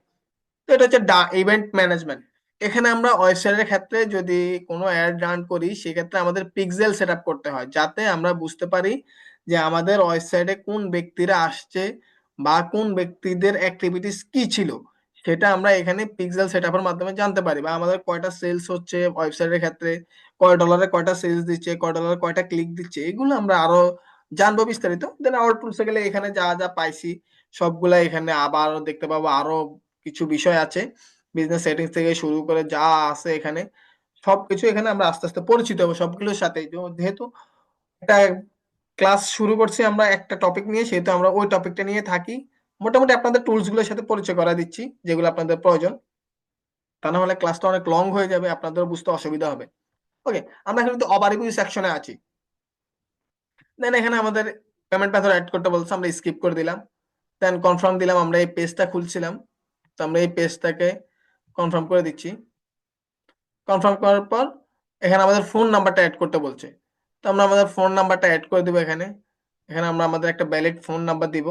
তো এটা হচ্ছে ইভেন্ট ম্যানেজমেন্ট। এখানে আমরা ওয়েবসাইটের ক্ষেত্রে যদি কোনো অ্যাড রান করি, সেক্ষেত্রে আমাদের পিক্সেল সেট আপ করতে হয়, যাতে আমরা বুঝতে পারি যে আমাদের ওয়েবসাইটে কোন ব্যক্তিরা আসছে বা কোন ব্যক্তিদের অ্যাক্টিভিটিস কি ছিল, সেটা আমরা এখানে পিক্সেল সেট আপের মাধ্যমে জানতে পারি। বা আমাদের কয়টা সেলস হচ্ছে ওয়েবসাইটের ক্ষেত্রে, $কয় কয়টা সেলস দিচ্ছে, $কয় কয়টা ক্লিক দিচ্ছে, এগুলো আমরা আরো জানবো বিস্তারিত। দেন আউট টুলসে গেলে এখানে যা যা পাইছি সবগুলা এখানে আবার দেখতে পাবো। আরো কিছু বিষয় আছে, বিজনেস সেটিংস থেকে শুরু করে যা আছে এখানে সবকিছু এখানে আমরা আস্তে আস্তে পরিচিত হবো সবগুলোর সাথে। যেহেতু একটা ক্লাস শুরু করছি আমরা একটা টপিক নিয়ে, সেহেতু আমরা ওই টপিকটা নিয়ে থাকি। মোটামুটি আপনাদের টুলস গুলোর সাথে পরিচয় করা দিচ্ছি যেগুলো আপনাদের প্রয়োজন, তা না হলে ক্লাসটা অনেক লং হয়ে যাবে, আপনাদের বুঝতে অসুবিধা হবে। ওকে, আমরা এখন কিন্তু ওভারভিউ সেকশনে আছি। দেন এখানে আমাদের পেমেন্ট মেথড অ্যাড করতে বলছে, আমরা স্কিপ করে দিলাম। দেন কনফার্ম দিলাম, আমরা এই পেজটা খুলছিলাম, তো আমরা এই পেজটাকে কনফার্ম করে দিচ্ছি। কনফার্ম করার পর এখানে আমাদের ফোন নাম্বারটা অ্যাড করতে বলছে, তো আমরা আমাদের ফোন নাম্বারটা অ্যাড করে দেবো এখানে। এখানে আমরা আমাদের একটা ভ্যালিড ফোন নাম্বার দিব।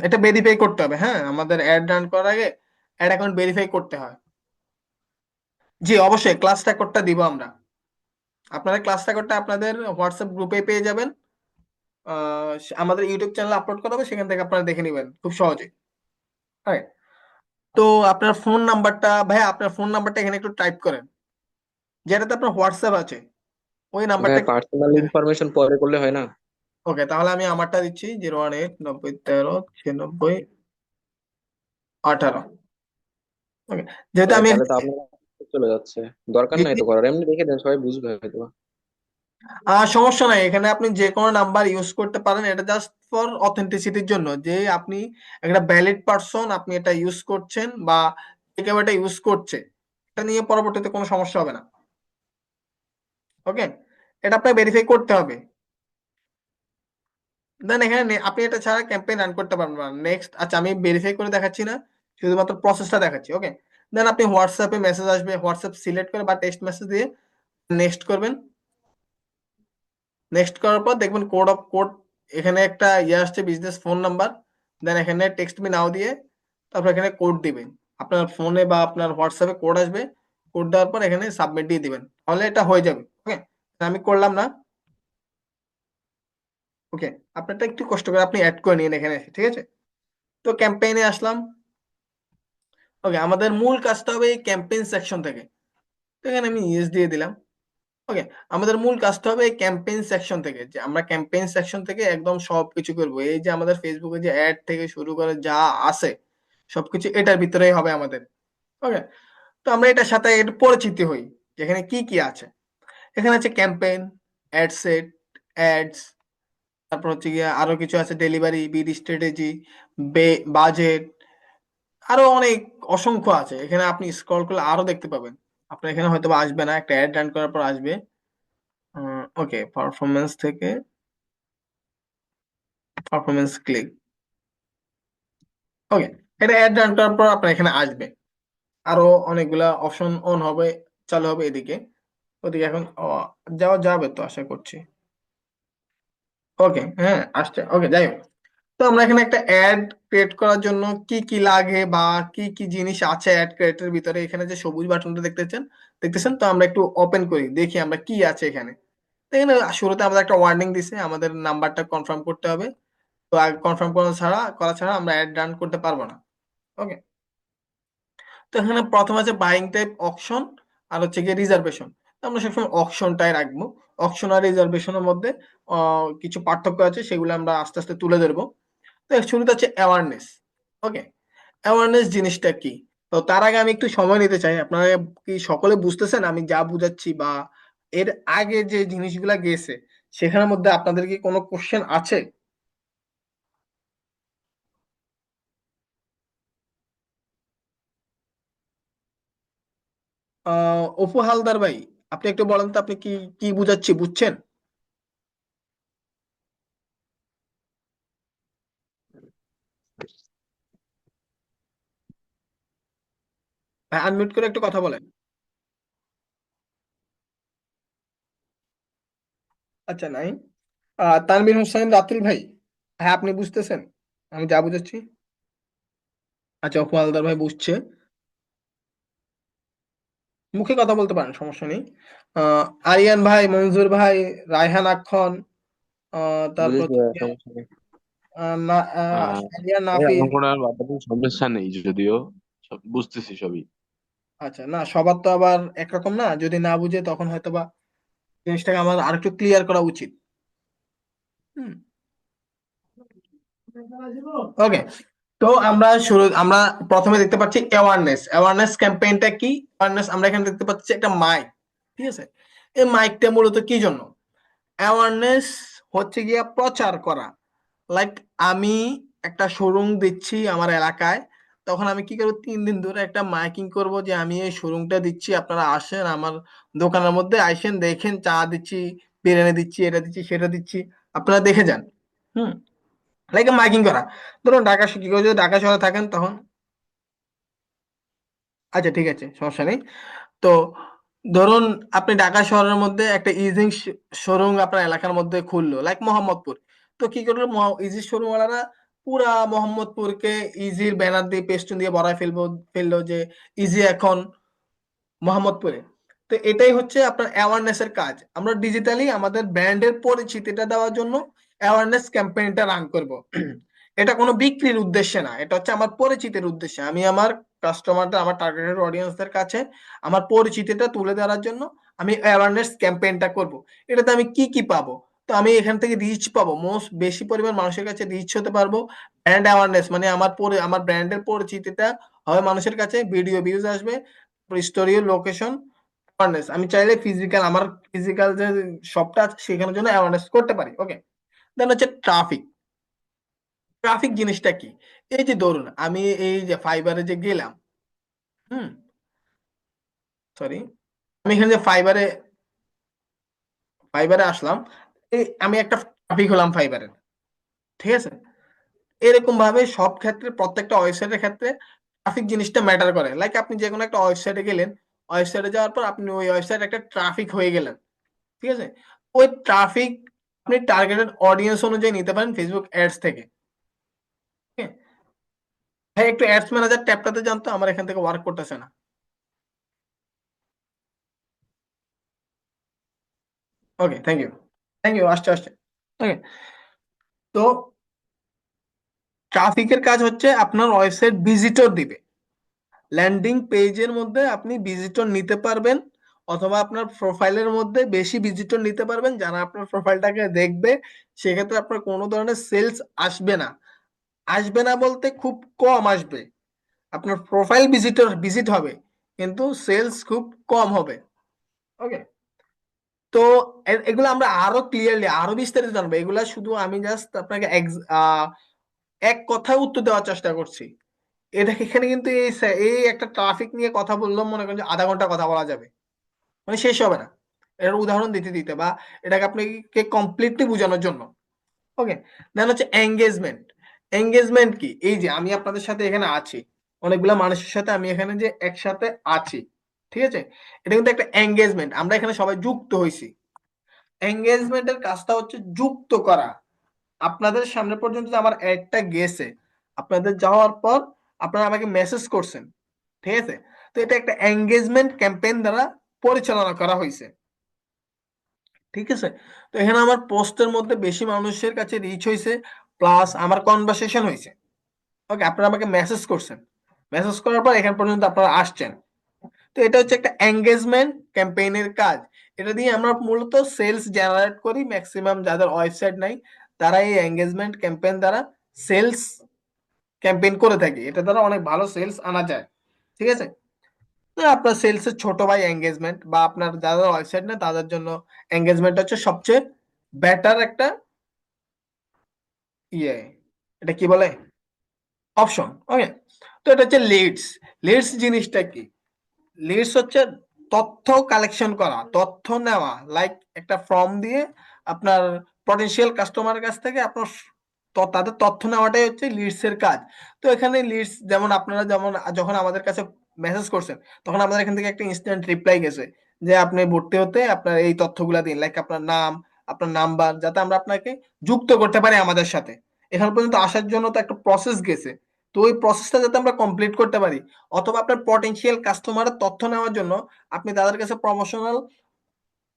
এটা ভেরিফাই করতে হবে, হ্যাঁ, আমাদের অ্যাড রান করার আগে অ্যাড অ্যাকাউন্ট ভেরিফাই করতে হয়। জি অবশ্যই ক্লাস রেকর্ডটা দিব আমরা। আপনারা ক্লাস রেকর্ডটা আপনাদের হোয়াটসঅ্যাপ গ্রুপে পেয়ে যাবেন। আমাদের ইউটিউব চ্যানেলে আপলোড করা হবে, সেখান থেকে আপনারা দেখে নেবেন খুব সহজে। হ্যাঁ, তো আপনার ফোন নাম্বারটা, ভাইয়া আপনার ফোন নাম্বারটা এখানে একটু টাইপ করেন, যেটাতে আপনার হোয়াটসঅ্যাপ আছে ওই নাম্বারটা। ভাই পার্সোনাল ইনফরমেশন পরে করলে হয় না? ওকে, তাহলে আমি আমারটা দিচ্ছি 018 90 13 18। ওকে, যেহেতু ভাই আমি তাহলে তো আপনার কাছে চলে যাচ্ছে, দরকার নাই তো করার, এমনি দেখে দেন, সবাই বুঝবে হয়তো। সমস্যা নাই, এখানে আপনি যে কোনো নাম্বার ইউজ করতে পারেন, এটা জাস্ট ফর অথেন্টিসিটির জন্য, যে আপনি একটা ভ্যালিড পারসন, আপনি এটা ইউজ করছেন বা কেউ এটা ইউজ করছে, এটা নিয়ে পরবর্তীতে কোনো সমস্যা হবে না। ওকে, এটা আপনাকে ভেরিফাই করতে হবে। দেন এখানে আপনি এটা ছাড়া ক্যাম্পেইন রান করতে পারবেন না। নেক্সট, আচ্ছা আমি ভেরিফাই করে দেখাচ্ছি না, শুধুমাত্র প্রসেসটা দেখাচ্ছি। ওকে, দেন আপনি হোয়াটসঅ্যাপে মেসেজ আসবে, হোয়াটসঅ্যাপ সিলেক্ট করে বা টেক্সট মেসেজ দিয়ে নেক্সট করবেন। নেক্সট করার পর দেখবেন কোড এখানে একটা আসছে, বিজনেস ফোন নাম্বার। দেন এখানে টেক্সট মি নাও দিয়ে তারপর এখানে কোড দিবেন। আপনার ফোনে বা আপনার হোয়াটসঅ্যাপে কোড আসবে, কোড দেওয়ার পর এখানে সাবমিট দিয়ে দিবেন, তাহলে এটা হয়ে যাবে। ওকে, আমি করলাম না। ওকে, আপনারটা একটু কষ্ট করে আপনি অ্যাড করে নিন এখানে এসে, ঠিক আছে? তো ক্যাম্পেইনে আসলাম। ওকে, আমাদের মূল কাজটা হবে এই ক্যাম্পেইন সেকশন থেকে, তো এখানে আমি ইয়েস দিয়ে দিলাম। ওকে, আমাদের মূল কাজটা হবে এই ক্যাম্পেইন সেকশন থেকে, যে আমরা ক্যাম্পেইন সেকশন থেকে একদম সবকিছু করবো। এই যে আমাদের ফেসবুকে যে অ্যাড থেকে শুরু করে যা আছে সবকিছু এটার ভিতরেই হবে আমাদের। ওকে, তো আমরা এটার সাথে একটু পরিচিত হই, যেখানে কি কি আছে। এখানে আছে ক্যাম্পেইন, অ্যাড সেট, অ্যাডস, তারপর হচ্ছে গিয়ে আরো কিছু আছে, ডেলিভারি, বিড স্ট্র্যাটেজি, বাজেট, আরো অনেক অসংখ্য আছে। এখানে আপনি স্ক্রল করলে আরো দেখতে পাবেন। আপনার এখানে হয়তো বা আসবে না, একটা অ্যাড রান করার পর আসবে। ওকে, পারফরমেন্স থেকে পারফরমেন্স ক্লিক। ওকে, এটা অ্যাড রান করার পর আপনার এখানে আসবে, আরো অনেকগুলা অপশন অন হবে, চালু হবে এদিকে ওদিকে। এখন যাওয়া যাবে তো আশা করছি। ওকে, হ্যাঁ আসছে। ওকে, যাই হোক, তো আমরা এখানে একটা অ্যাড ক্রিয়েট করার জন্য কি কি লাগে বা কি কি জিনিস আছে অ্যাড ক্রিয়েটের ভিতরে, এখানে যে সবুজ বাটনটা দেখতেছেন, তো আমরা একটু ওপেন করি, দেখি আমরা কি আছে এখানে। তো এখানে শুরুতে আমাদের একটা ওয়ার্নিং দিছে, আমাদের নাম্বারটা কনফার্ম করতে হবে। তো আগে কনফার্ম করা ছাড়া আমরা অ্যাড রান করতে পারবো না। ওকে, তো এখানে প্রথম আছে বাইং টাইপ অকশন, আর হচ্ছে গিয়ে রিজার্ভেশন। আমরা সবসময় অকশনটাই রাখবো। অকশন আর রিজার্ভেশনের মধ্যে কিছু পার্থক্য আছে, সেগুলো আমরা আস্তে আস্তে তুলে ধরবো। তো শুরুতে হচ্ছে অ্যাওয়ারনেস। ওকে, অ্যাওয়ারনেস জিনিসটা কি? তো তার আগে আমি একটু সময় নিতে চাই, আপনারা কি সকলে বুঝতেছেন আমি যা বুঝাচ্ছি, বা এর আগে যে জিনিসগুলা গেছে সেখানের মধ্যে আপনাদের কি কোনো কোশ্চেন আছে? অপু হালদার ভাই, আপনি একটু বলেন তো আপনি কি কি বুঝাচ্ছি, বুঝছেন? ভাই আনমিউট করে একটু কথা বলেন। আচ্ছা, নাই। তানভীর হোসেন রাতুল ভাই, হ্যাঁ আপনি বুঝতেছেন আমি যা বুঝাচ্ছি? আচ্ছা, অপু হালদার ভাই বুঝছে, মুখে কথা বলতে পারেন, সমস্যা নেই। আরিয়ান ভাই, মনজুর ভাই, রায়হান আখ্ছন, তারপর বুঝেছি হচ্ছে ভাই, গিয়ে, সমস্যা নেই। আহ সাদিয়া ভাই নাফিস। আমার কোনো আর আপাতত সমস্যা নেই, যদিও সব বুঝতেছি সবই। আচ্ছা, না সবার তো আবার একরকম না, যদি না বুঝে তখন হয়তো বা জিনিসটাকে আমার আরেকটু ক্লিয়ার করা উচিত। হুম, ওকে, তো আমরা প্রথমে দেখতে পাচ্ছি অ্যাওয়ারনেস ক্যাম্পেইনটা কি। অ্যাওয়ারনেস আমরা এখানে দেখতে পাচ্ছি একটা মাইক, ঠিক আছে। এই মাইকটা মূলত কি জন্য? অ্যাওয়ারনেস হচ্ছে গিয়া প্রচার করা। লাইক আমি একটা শোরুম দিচ্ছি আমার এলাকায়, তখন আমি কি করবো, 3 দিন ধরে একটা মাইকিং করব যে আমি এই শোরুমটা দিচ্ছি, আপনারা আসেন আমার দোকানের মধ্যে, আইসেন দেখেন, চা দিচ্ছি, বিরিয়ানি দিচ্ছি, এটা দিচ্ছি সেটা দিচ্ছি, আপনারা দেখে যান। হুম, লাইক মাইকিং করা। ধরুন কি করে, যদি ঢাকা শহরে থাকেন তখন, আচ্ছা ঠিক আছে সমস্যা নেই। তো ধরুন আপনি ঢাকা শহরের মধ্যে একটা ইজি শোরুম আপনার এলাকার মধ্যে খুললো, লাইক মোহাম্মদপুর। তো কি করলো, ইজি শোরুম ওয়ালারা পুরা মোহাম্মদপুরকে ইজির ব্যানার দিয়ে পেস্টুন দিয়ে ভরায় ফেললো যে ইজি এখন মোহাম্মদপুরে। তো এটাই হচ্ছে আপনার অ্যাওয়ারনেস এর কাজ। আমরা ডিজিটালি আমাদের ব্র্যান্ডের পরিচিতিটা দেওয়ার জন্য অ্যাওয়ারনেস ক্যাম্পেইনটা রান করব। এটা কোনো বিক্রির উদ্দেশ্যে না, এটা হচ্ছে আমার পরিচিতির উদ্দেশ্যে। আমি আমার কাস্টমারদের, আমার টার্গেটেড অডিয়েন্সদের কাছে আমার পরিচিতিটা তুলে ধরার জন্য আমি অ্যাওয়ারনেস ক্যাম্পেইনটা করব। এটাতে আমি কি কি পাবো? তো আমি এখান থেকে রিচ পাবো, মোস্ট বেশি পরিমাণ মানুষের কাছে রিচ হতে পারবো। ব্র্যান্ড অ্যাওয়ারনেস মানে আমার ব্র্যান্ডের পরিচিতিটা হবে মানুষের কাছে, ভিডিও ভিউজ আসবে, স্টোরি, লোকেশন, অ্যাওয়ারনেস। আমি চাইলে আমার ফিজিক্যাল যে শপটা আছে সেখানের জন্য অ্যাওয়ারনেস করতে পারি। ওকে, দেন হচ্ছে ট্রাফিক। ট্রাফিক জিনিসটা কি? এই যে ধরুন আমি এই যে ফাইবারে যে গেলাম, হুম, সরি, আমি এখানে যে ফাইবারে ফাইবারে আসলাম, এই আমি একটা ট্রাফিক হলাম ফাইবারের, ঠিক আছে। এরকম ভাবে সব ক্ষেত্রে, প্রত্যেকটা ওয়েবসাইটের ক্ষেত্রে ট্রাফিক জিনিসটা ম্যাটার করে। লাইক আপনি যে কোনো একটা ওয়েবসাইটে গেলেন, ওয়েবসাইটে যাওয়ার পর আপনি ওই ওয়েবসাইটে একটা ট্রাফিক হয়ে গেলেন, ঠিক আছে। ওই ট্রাফিক আপনি টার্গেটেড অডিয়েন্স অনুযায়ী নিতে পারেন ফেসবুক অ্যাডস থেকে। ওকে ভাই, একটু অ্যাডস ম্যানেজার ট্যাবটাতে জানতো, আমার এখান থেকে ওয়ার্ক করতেছে না। ওকে, থ্যাংক ইউ, আসছে আসছে। ওকে, তো ট্রাফিকের কাজ হচ্ছে আপনার ওয়েবসাইট ভিজিটর দিবে। ল্যান্ডিং পেজের মধ্যে আপনি ভিজিটর নিতে পারবেন, অথবা আপনার প্রোফাইলের মধ্যে বেশি ভিজিটর নিতে পারবেন যারা আপনার প্রোফাইলটাকে দেখবে। সেক্ষেত্রে আপনার কোনো ধরনের সেলস আসবে না। আসবে না বলতে খুব কম আসবে। আপনার প্রোফাইল ভিজিট হবে, কিন্তু সেলস খুব কম হবে। ওকে, তো এগুলো আমরা আরো ক্লিয়ারলি, আরো বিস্তারিত জানবো। এগুলা শুধু আমি জাস্ট আপনাকে এক কথায় উত্তর দেওয়ার চেষ্টা করছি। এটা এখানে কিন্তু এই একটা ট্রাফিক নিয়ে কথা বললাম, মনে করেন যে আধা ঘন্টা কথা বলা যাবে, মানে শেষ হবে না। এর উদাহরণ দিতে দিতে বা এটাকে আপনাকে কমপ্লিটলি বোঝানোর জন্য। ওকে, দেন হচ্ছে এঙ্গেজমেন্ট। এঙ্গেজমেন্ট কি? এই যে আমি আপনাদের সাথে এখানে আছি, অনেকগুলা মানুষের সাথে আমি এখানে যে একসাথে আছি, ঠিক আছে, এটা কিন্তু একটা এঙ্গেজমেন্ট। আমরা এখানে সবাই যুক্ত হয়েছি। এঙ্গেজমেন্টের কাজটা হচ্ছে যুক্ত করা। আপনাদের সামনে পর্যন্ত যে আমার অ্যাডটা গেছে, আপনাদের যাওয়ার পর আপনারা আমাকে মেসেজ করছেন, ঠিক আছে। তো এটা একটা এঙ্গেজমেন্ট ক্যাম্পেইন দ্বারা পরিচালনা করা হয়েছে, ঠিক আছে। তো এখানে আমার পোস্টের মধ্যে বেশি মানুষের কাছে রিচ হয়েছে, প্লাস আমার কনভারসেশন হয়েছে। ওকে, আপনারা আমাকে মেসেজ করছেন, মেসেজ করার পর এখান পর্যন্ত আপনারা আসছেন। তো এটা হচ্ছে একটা এঙ্গেজমেন্ট ক্যাম্পেইনের কাজ। এটা দিয়ে আমরা মূলত সেলস জেনারেট করি। ম্যাক্সিমাম যাদের ওয়েবসাইট নাই তারা এই এঙ্গেজমেন্ট ক্যাম্পেইন দ্বারা সেলস ক্যাম্পেইন করে থাকে। এটা দ্বারা অনেক ভালো সেলস আনা যায়, ঠিক আছে। তো আপনার সেলসের ছোট ভাই এঙ্গেজমেন্ট, বা আপনার যাদের ওয়েবসাইট নেই তাদের জন্য এঙ্গেজমেন্ট হচ্ছে সবচেয়ে বেটার একটা ইয়ে, এটা কি বলে, অপশন। ওকে, তো এটা হচ্ছে লিডস। লিডস জিনিসটা কি? লিডস হচ্ছে তথ্য কালেকশন করা, তথ্য নেওয়া। লাইক একটা ফর্ম দিয়ে আপনার পটেনশিয়াল কাস্টমারের কাছ থেকে আপনার তাদের তথ্য নেওয়াটাই হচ্ছে লিডস এর কাজ। তো এখানে লিডস যেমন আপনারা যেমন যখন আমাদের কাছে মেসেজ করছেন, তখন আমাদের এখান থেকে একটা ইনস্ট্যান্ট রিপ্লাই গেছে যে আপনি ভর্তি হতে আপনার এই তথ্যগুলা দিন, লাইক আপনার নাম, আপনার নাম্বার, যাতে আমরা আপনাকে যুক্ত করতে পারি আমাদের সাথে। এখান পর্যন্ত আসার জন্য তো একটা প্রসেস গেছে। তো ওই প্রসেসটা যাতে আমরা কমপ্লিট করতে পারি, অথবা আপনার পটেনশিয়াল কাস্টমারের তথ্য নেওয়ার জন্য আপনি তাদের কাছে প্রমোশনাল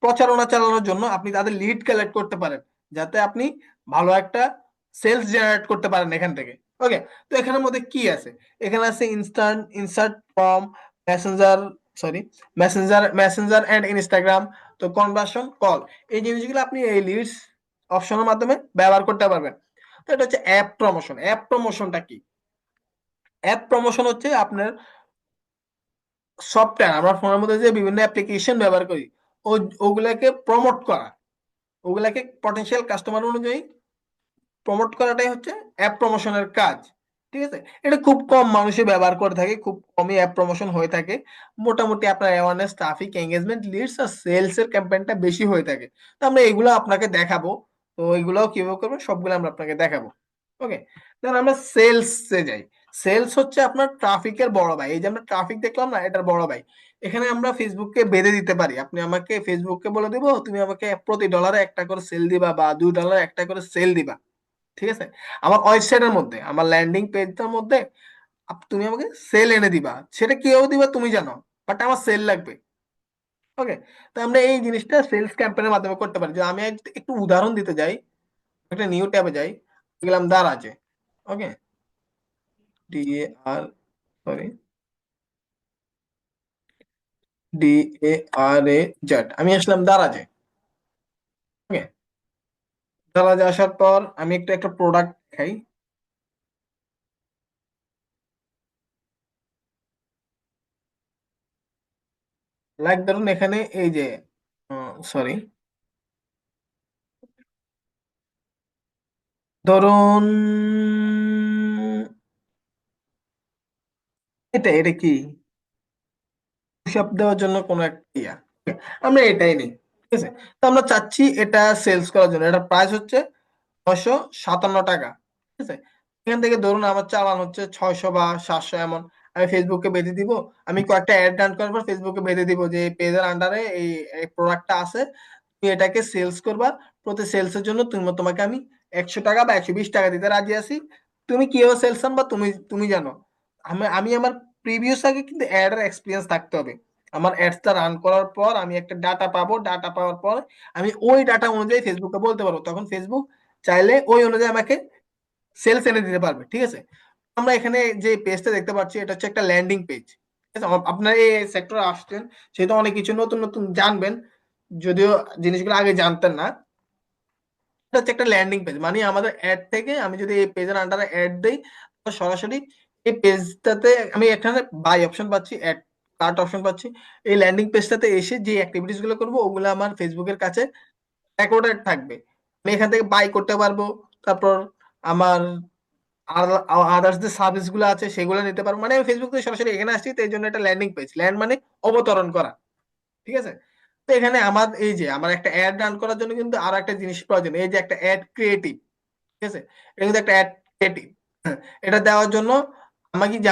প্রচারণা চালানোর জন্য আপনি তাদের লিড কালেক্ট করতে পারেন, যাতে আপনি ভালো একটা সেলস জেনারেট করতে পারেন এখান থেকে। ওকে, তো এখানের মধ্যে কি আছে? এখানে আছে insert form, Messenger, sorry, Messenger and Instagram, তো কনভার্সন কল। এই জিনিসগুলো আপনি এই লিডস অপশনের মাধ্যমে ব্যবহার করতে পারবেন। তো এটা হচ্ছে অ্যাপ প্রমোশন। অ্যাপ প্রমোশনটা কি? অ্যাপ প্রমোশন হচ্ছে আপনার সফটওয়্যার, আমরা ফোনের মধ্যে যে বিভিন্ন অ্যাপ্লিকেশন ব্যবহার করি ওগুলাকে প্রমোট করা, ওগুলাকে পটেনশিয়াল কাস্টমার অনুযায়ী প্রমোট করাটাই হচ্ছে অ্যাপ প্রমোশনের কাজ। ঠিক আছে, এটা খুব কম মানুষই ব্যবহার করে থাকে, খুব কমই অ্যাপ প্রমোশন হয়ে থাকে। মোটামুটি আপনার অ্যাওয়ারনেস, ট্রাফিক, এঙ্গেজমেন্ট, লিডস আর সেলস এর ক্যাম্পেইনটা বেশি হয়ে থাকে। তো আমরা এগুলো আপনাকে দেখাবো, তো এগুলোও কিভাবে করবেন সবগুলো আমরা আপনাকে দেখাবো। ওকে, তাহলে আমরা সেলসে যাই। সেলস হচ্ছে আপনার ট্রাফিকের বড় ভাই। এই যে আমরা ট্রাফিক দেখলাম না, এটার বড় ভাই। এখানে আমরা ফেসবুককে বেঁধে দিতে পারি। আপনি আমাকে ফেসবুককে বলে দিব তুমি আমাকে প্রতি ডলারে একটা করে সেল দিবা বা $2 একটা করে সেল দিবা। ঠিক আছে, আমার ওয়েবসাইটের মধ্যে, আমার ল্যান্ডিং পেজটার মধ্যে তুমি আমাকে সেল এনে দিবা। সেটা কিভাবে দিবা তুমি জানো, বাট আমার সেল লাগবে। ওকে, তো আমরা এই জিনিসটা সেলস ক্যাম্পেইনের মাধ্যমে করতে পারি। যে আমি একটু উদাহরণ দিতে যাই, একটা নিউ ট্যাবে যাই, গেলাম দারাজে। ওকে, DAR, সরি, DARAZ, আমি আসলাম দারাজে। ওকে, দারাজে আসার পর আমি একটা প্রোডাক্ট দেখাই। লাইক ধরুন এখানে এই যে, সরি, ধরুন এটা কি হিসাব দেওয়ার জন্য কোনো একটা ইয়া, আমরা এটাই নেই। ঠিক আছে, তো আমরা চাচ্ছি এটা সেলস করার জন্য। এটা প্রাইস হচ্ছে 957 টাকা। ঠিক আছে, এখান থেকে ধরুন আমার চালান হচ্ছে 600 বা 700 এমন। আমি ফেসবুকে বেঁধে দিব, আমি কয়েকটা অ্যাড রান করার পর ফেসবুকে বেঁধে দিব যে পেজের আন্ডারে এই প্রোডাক্টটা আছে, তুমি এটাকে সেলস করবা। প্রতি সেলসের জন্য তোমাকে আমি 100 টাকা বা 120 টাকা দিতে রাজি আছি। তুমি কিভাবে সেলস আনবা তুমি তুমি জানো। আমি আমি আমার প্রিভিয়াস আগে কিন্তু অ্যাড এর এক্সপিরিয়েন্স থাকতে হবে। আমার অ্যাডসটা রান করার পর আমি একটা ডাটা পাবো, ডাটা পাওয়ার পর আমি ওই ডাটা অনুযায়ী ফেসবুকে বলতে পারবো, তখন ফেসবুক চাইলে ওই অনুযায়ী আমাকে সেলস এনে দিতে পারবে। ঠিক আছে, আমরা এখানে যে পেজটা দেখতে পাচ্ছি এটা হচ্ছে একটা ল্যান্ডিং পেজ। ঠিক আছে, আপনারা এই সেক্টরে আসছেন সেহেতু অনেক কিছু নতুন নতুন জানবেন, যদিও জিনিসগুলো আগে জানতেন না। এটা হচ্ছে একটা ল্যান্ডিং পেজ, মানে আমাদের অ্যাড থেকে আমি যদি এই পেজের আন্ডারে অ্যাড দেই, তো সরাসরি এই পেজটাতে আমি এখানে বাই অপশন পাচ্ছি, অ্যাড কার্ট অপশন পাচ্ছি। এই ল্যান্ডিং পেজটাতে এসে যে অ্যাক্টিভিটিস গুলো করবো ওগুলো আমার ফেসবুকের কাছে রেকর্ডেড থাকবে। আমি এখান থেকে বাই করতে পারবো, তারপর আমার আদার্স যে সার্ভিস গুলো আছে সেগুলো নিতে পারবো। মানে আমি ফেসবুক থেকে সরাসরি এখানে আসছি, তো এই জন্য একটা ল্যান্ডিং পেজ, ল্যান্ড মানে অবতরণ করা। ঠিক আছে, তো এখানে আমার এই যে আমার একটা অ্যাড রান করার জন্য কিন্তু আরো একটা জিনিস প্রয়োজন, এই যে একটা অ্যাড ক্রিয়েটিভ। ঠিক আছে, এটা কিন্তু একটা অ্যাড ক্রিয়েটিভ। এটা দেওয়ার জন্য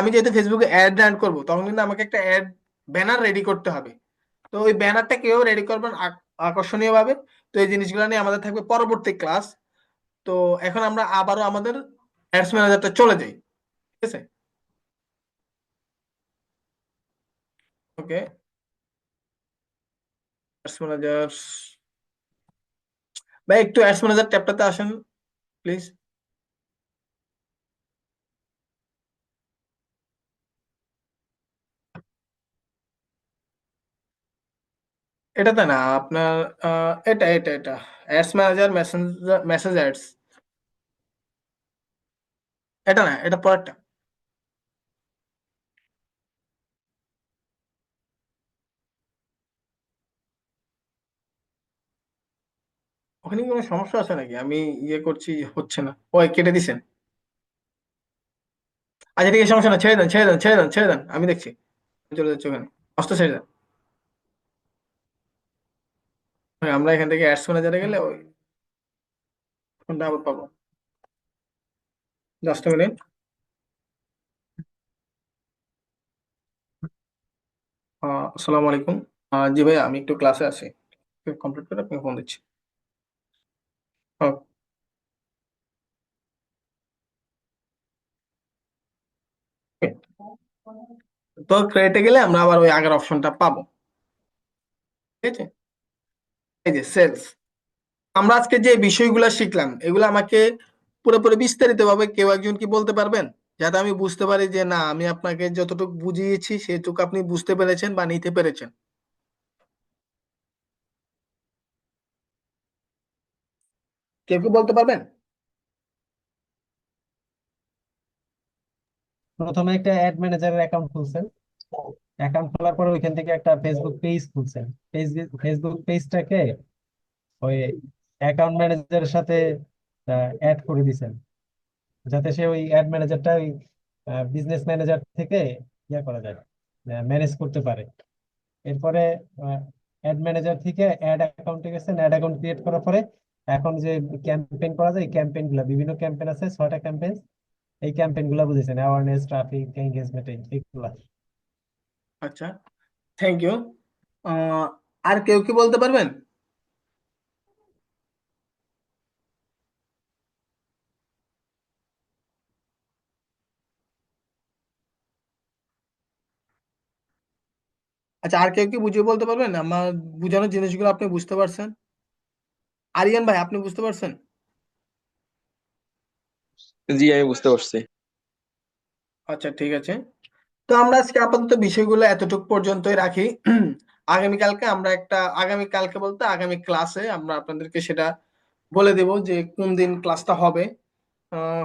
আমি যেহেতু ফেসবুকে অ্যাড রান করবো, তখন কিন্তু আমাকে একটা অ্যাড ব্যানার রেডি করতে হবে। তো ওই ব্যানারটা কেউ রেডি করবেন আকর্ষণীয় ভাবে। তো এই জিনিসগুলো নিয়ে আমাদের থাকবে পরবর্তী ক্লাস। তো এখন আমরা আবারও আমাদের অ্যাডস ম্যানেজারটা চলে যাই। ঠিক আছে, ওকে, অ্যাডস ম্যানেজার, ভাই একটু অ্যাডস ম্যানেজার ট্যাবটাতে আসেন প্লিজ। এটাতে না আপনার, এটা ads manager, Messenger, message ads, এটা না, এটা পরেরটা। ওখানে কি কোনো সমস্যা আছে নাকি? আমি ইয়ে করছি, হচ্ছে না, ওই কেটে দিছেন। আচ্ছা ঠিক আছে, সমস্যা না, ছেড়ে দেন, ছেড়ে দেন, ছেড়ে দেন, ছেড়ে দেন, আমি দেখছি। আমি চলে যাচ্ছি ওখানে, অস্ত ছেড়ে দেন। ওই আমরা এখান থেকে অ্যাডস ম্যানেজারে গেলে ওই ফোনটা আবার পাবো। Just minute. আসসালামু আলাইকুম। জি ভাই, আমি একটু ক্লাসে আছি, কমপ্লিট করে আপনাকে ফোন দিচ্ছি। ওকে, তো ক্রেডিটে গেলে আমরা আবার ওই আগের অপশনটা পাবো। ঠিক আছে, এই যে সেলস। আমরা আজকে যে বিষয়গুলো শিখলাম এগুলো আমাকে পুরোপুরি বিস্তারিত ভাবে কেউ একজন কি বলতে পারবেন, যাতে আমি বুঝতে পারি যে না, আমি আপনাকে যতটুকু বুঝিয়েছি সেটুকু আপনি বুঝতে পেরেছেন বা নিতে পেরেছেন? কেউ কি বলতে পারবেন? প্রথমে একটা অ্যাড ম্যানেজারের অ্যাকাউন্ট খুলছেন, অ্যাকাউন্ট খোলার পরে ওইখান থেকে একটা ফেসবুক পেজ খুলছেন। ফেসবুক পেজটাকে ওই অ্যাকাউন্ট ম্যানেজারের সাথে অ্যাড করে দিছেন, যাতে সে ওই অ্যাড ম্যানেজারটা ওই বিজনেস ম্যানেজার থেকে ইয়ে করা যায়, ম্যানেজ করতে পারে। এরপরে অ্যাড ম্যানেজার থেকে অ্যাড অ্যাকাউন্টে গেছেন, অ্যাড অ্যাকাউন্ট ক্রিয়েট করার পরে এখন যে ক্যাম্পেইন করা যায়, এই ক্যাম্পেইন গুলা, বিভিন্ন ক্যাম্পেইন আছে 6টা ক্যাম্পেইন, এই ক্যাম্পেইন গুলা বুঝেছেন, অ্যাওয়ারনেস, ট্রাফিক, এঙ্গেজমেন্ট, এইগুলা। আচ্ছা, থ্যাংক ইউ। আর কেউ কি বলতে পারবেন? আচ্ছা, আর কেউ কি বুঝিয়ে বলতে পারবেন? আমার বুঝানোর জিনিসগুলো আপনি বুঝতে পারছেন? আরিয়ান ভাই, আপনি বুঝতে পারছেন? জি, আমি বুঝতে পারছি। আচ্ছা, ঠিক আছে। তো আমরা আজকে আপাতত বিষয়গুলো এতটুকু পর্যন্তই রাখি। আগামীকালকে বলতে আগামী ক্লাসে আমরা আপনাদেরকে সেটা বলে দেব যে কোন দিন ক্লাসটা হবে।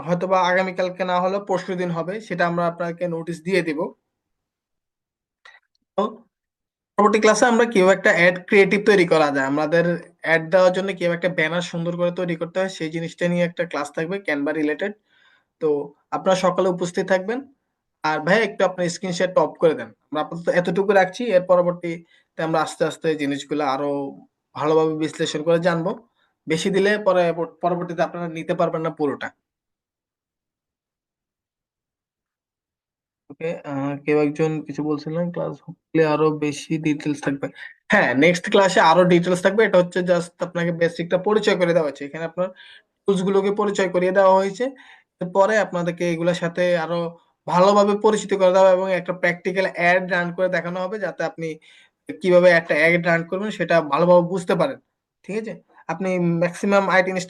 হয়তোবা আগামীকালকে না হলেও পরশু দিন হবে, সেটা আমরা আপনাকে নোটিশ দিয়ে দেব। তো পরবর্তী ক্লাসে আমরা কিভাবে একটা অ্যাড ক্রিয়েটিভ তৈরি করা যায়, আমাদের অ্যাড দেওয়ার জন্য কিভাবে একটা ব্যানার সুন্দর করে তৈরি করতে হয়, সেই জিনিসটা নিয়ে একটা ক্লাস থাকবে ক্যানভা রিলেটেড। তো আপনারা সকালে উপস্থিত থাকবেন। আর ভাই একটু আপনার স্ক্রিন শেয়ারটা অফ করে দেন। আমরা আপাতত এতটুকু রাখছি, এর পরবর্তীতে আমরা আস্তে আস্তে জিনিসগুলো আরো ভালোভাবে বিশ্লেষণ করে জানবো। বেশি দিলে পরবর্তীতে আপনারা নিতে পারবেন না পুরোটা। ওকে, কেউ একজন কিছু বলছিলেন, ক্লাস হলে আরো বেশি ডিটেলস থাকবে। হ্যাঁ, নেক্সট ক্লাসে আরো ডিটেলস থাকবে। এটা হচ্ছে জাস্ট আপনাকে বেসিকটা পরিচয় করে দেওয়া হয়েছে, এখানে আপনার টুলস গুলোকে পরিচয় করিয়ে দেওয়া হয়েছে। এরপরে আপনাদেরকে এগুলোর সাথে আরো ভালোভাবে পরিচিত করে দেওয়া হবে এবং একটা প্র্যাকটিক্যাল অ্যাড রান করে দেখানো হবে, যাতে আপনি কিভাবে একটা অ্যাড রান করবেন সেটা ভালোভাবে বুঝতে পারেন। ঠিক আছে, আপনি ম্যাক্সিমাম আইটি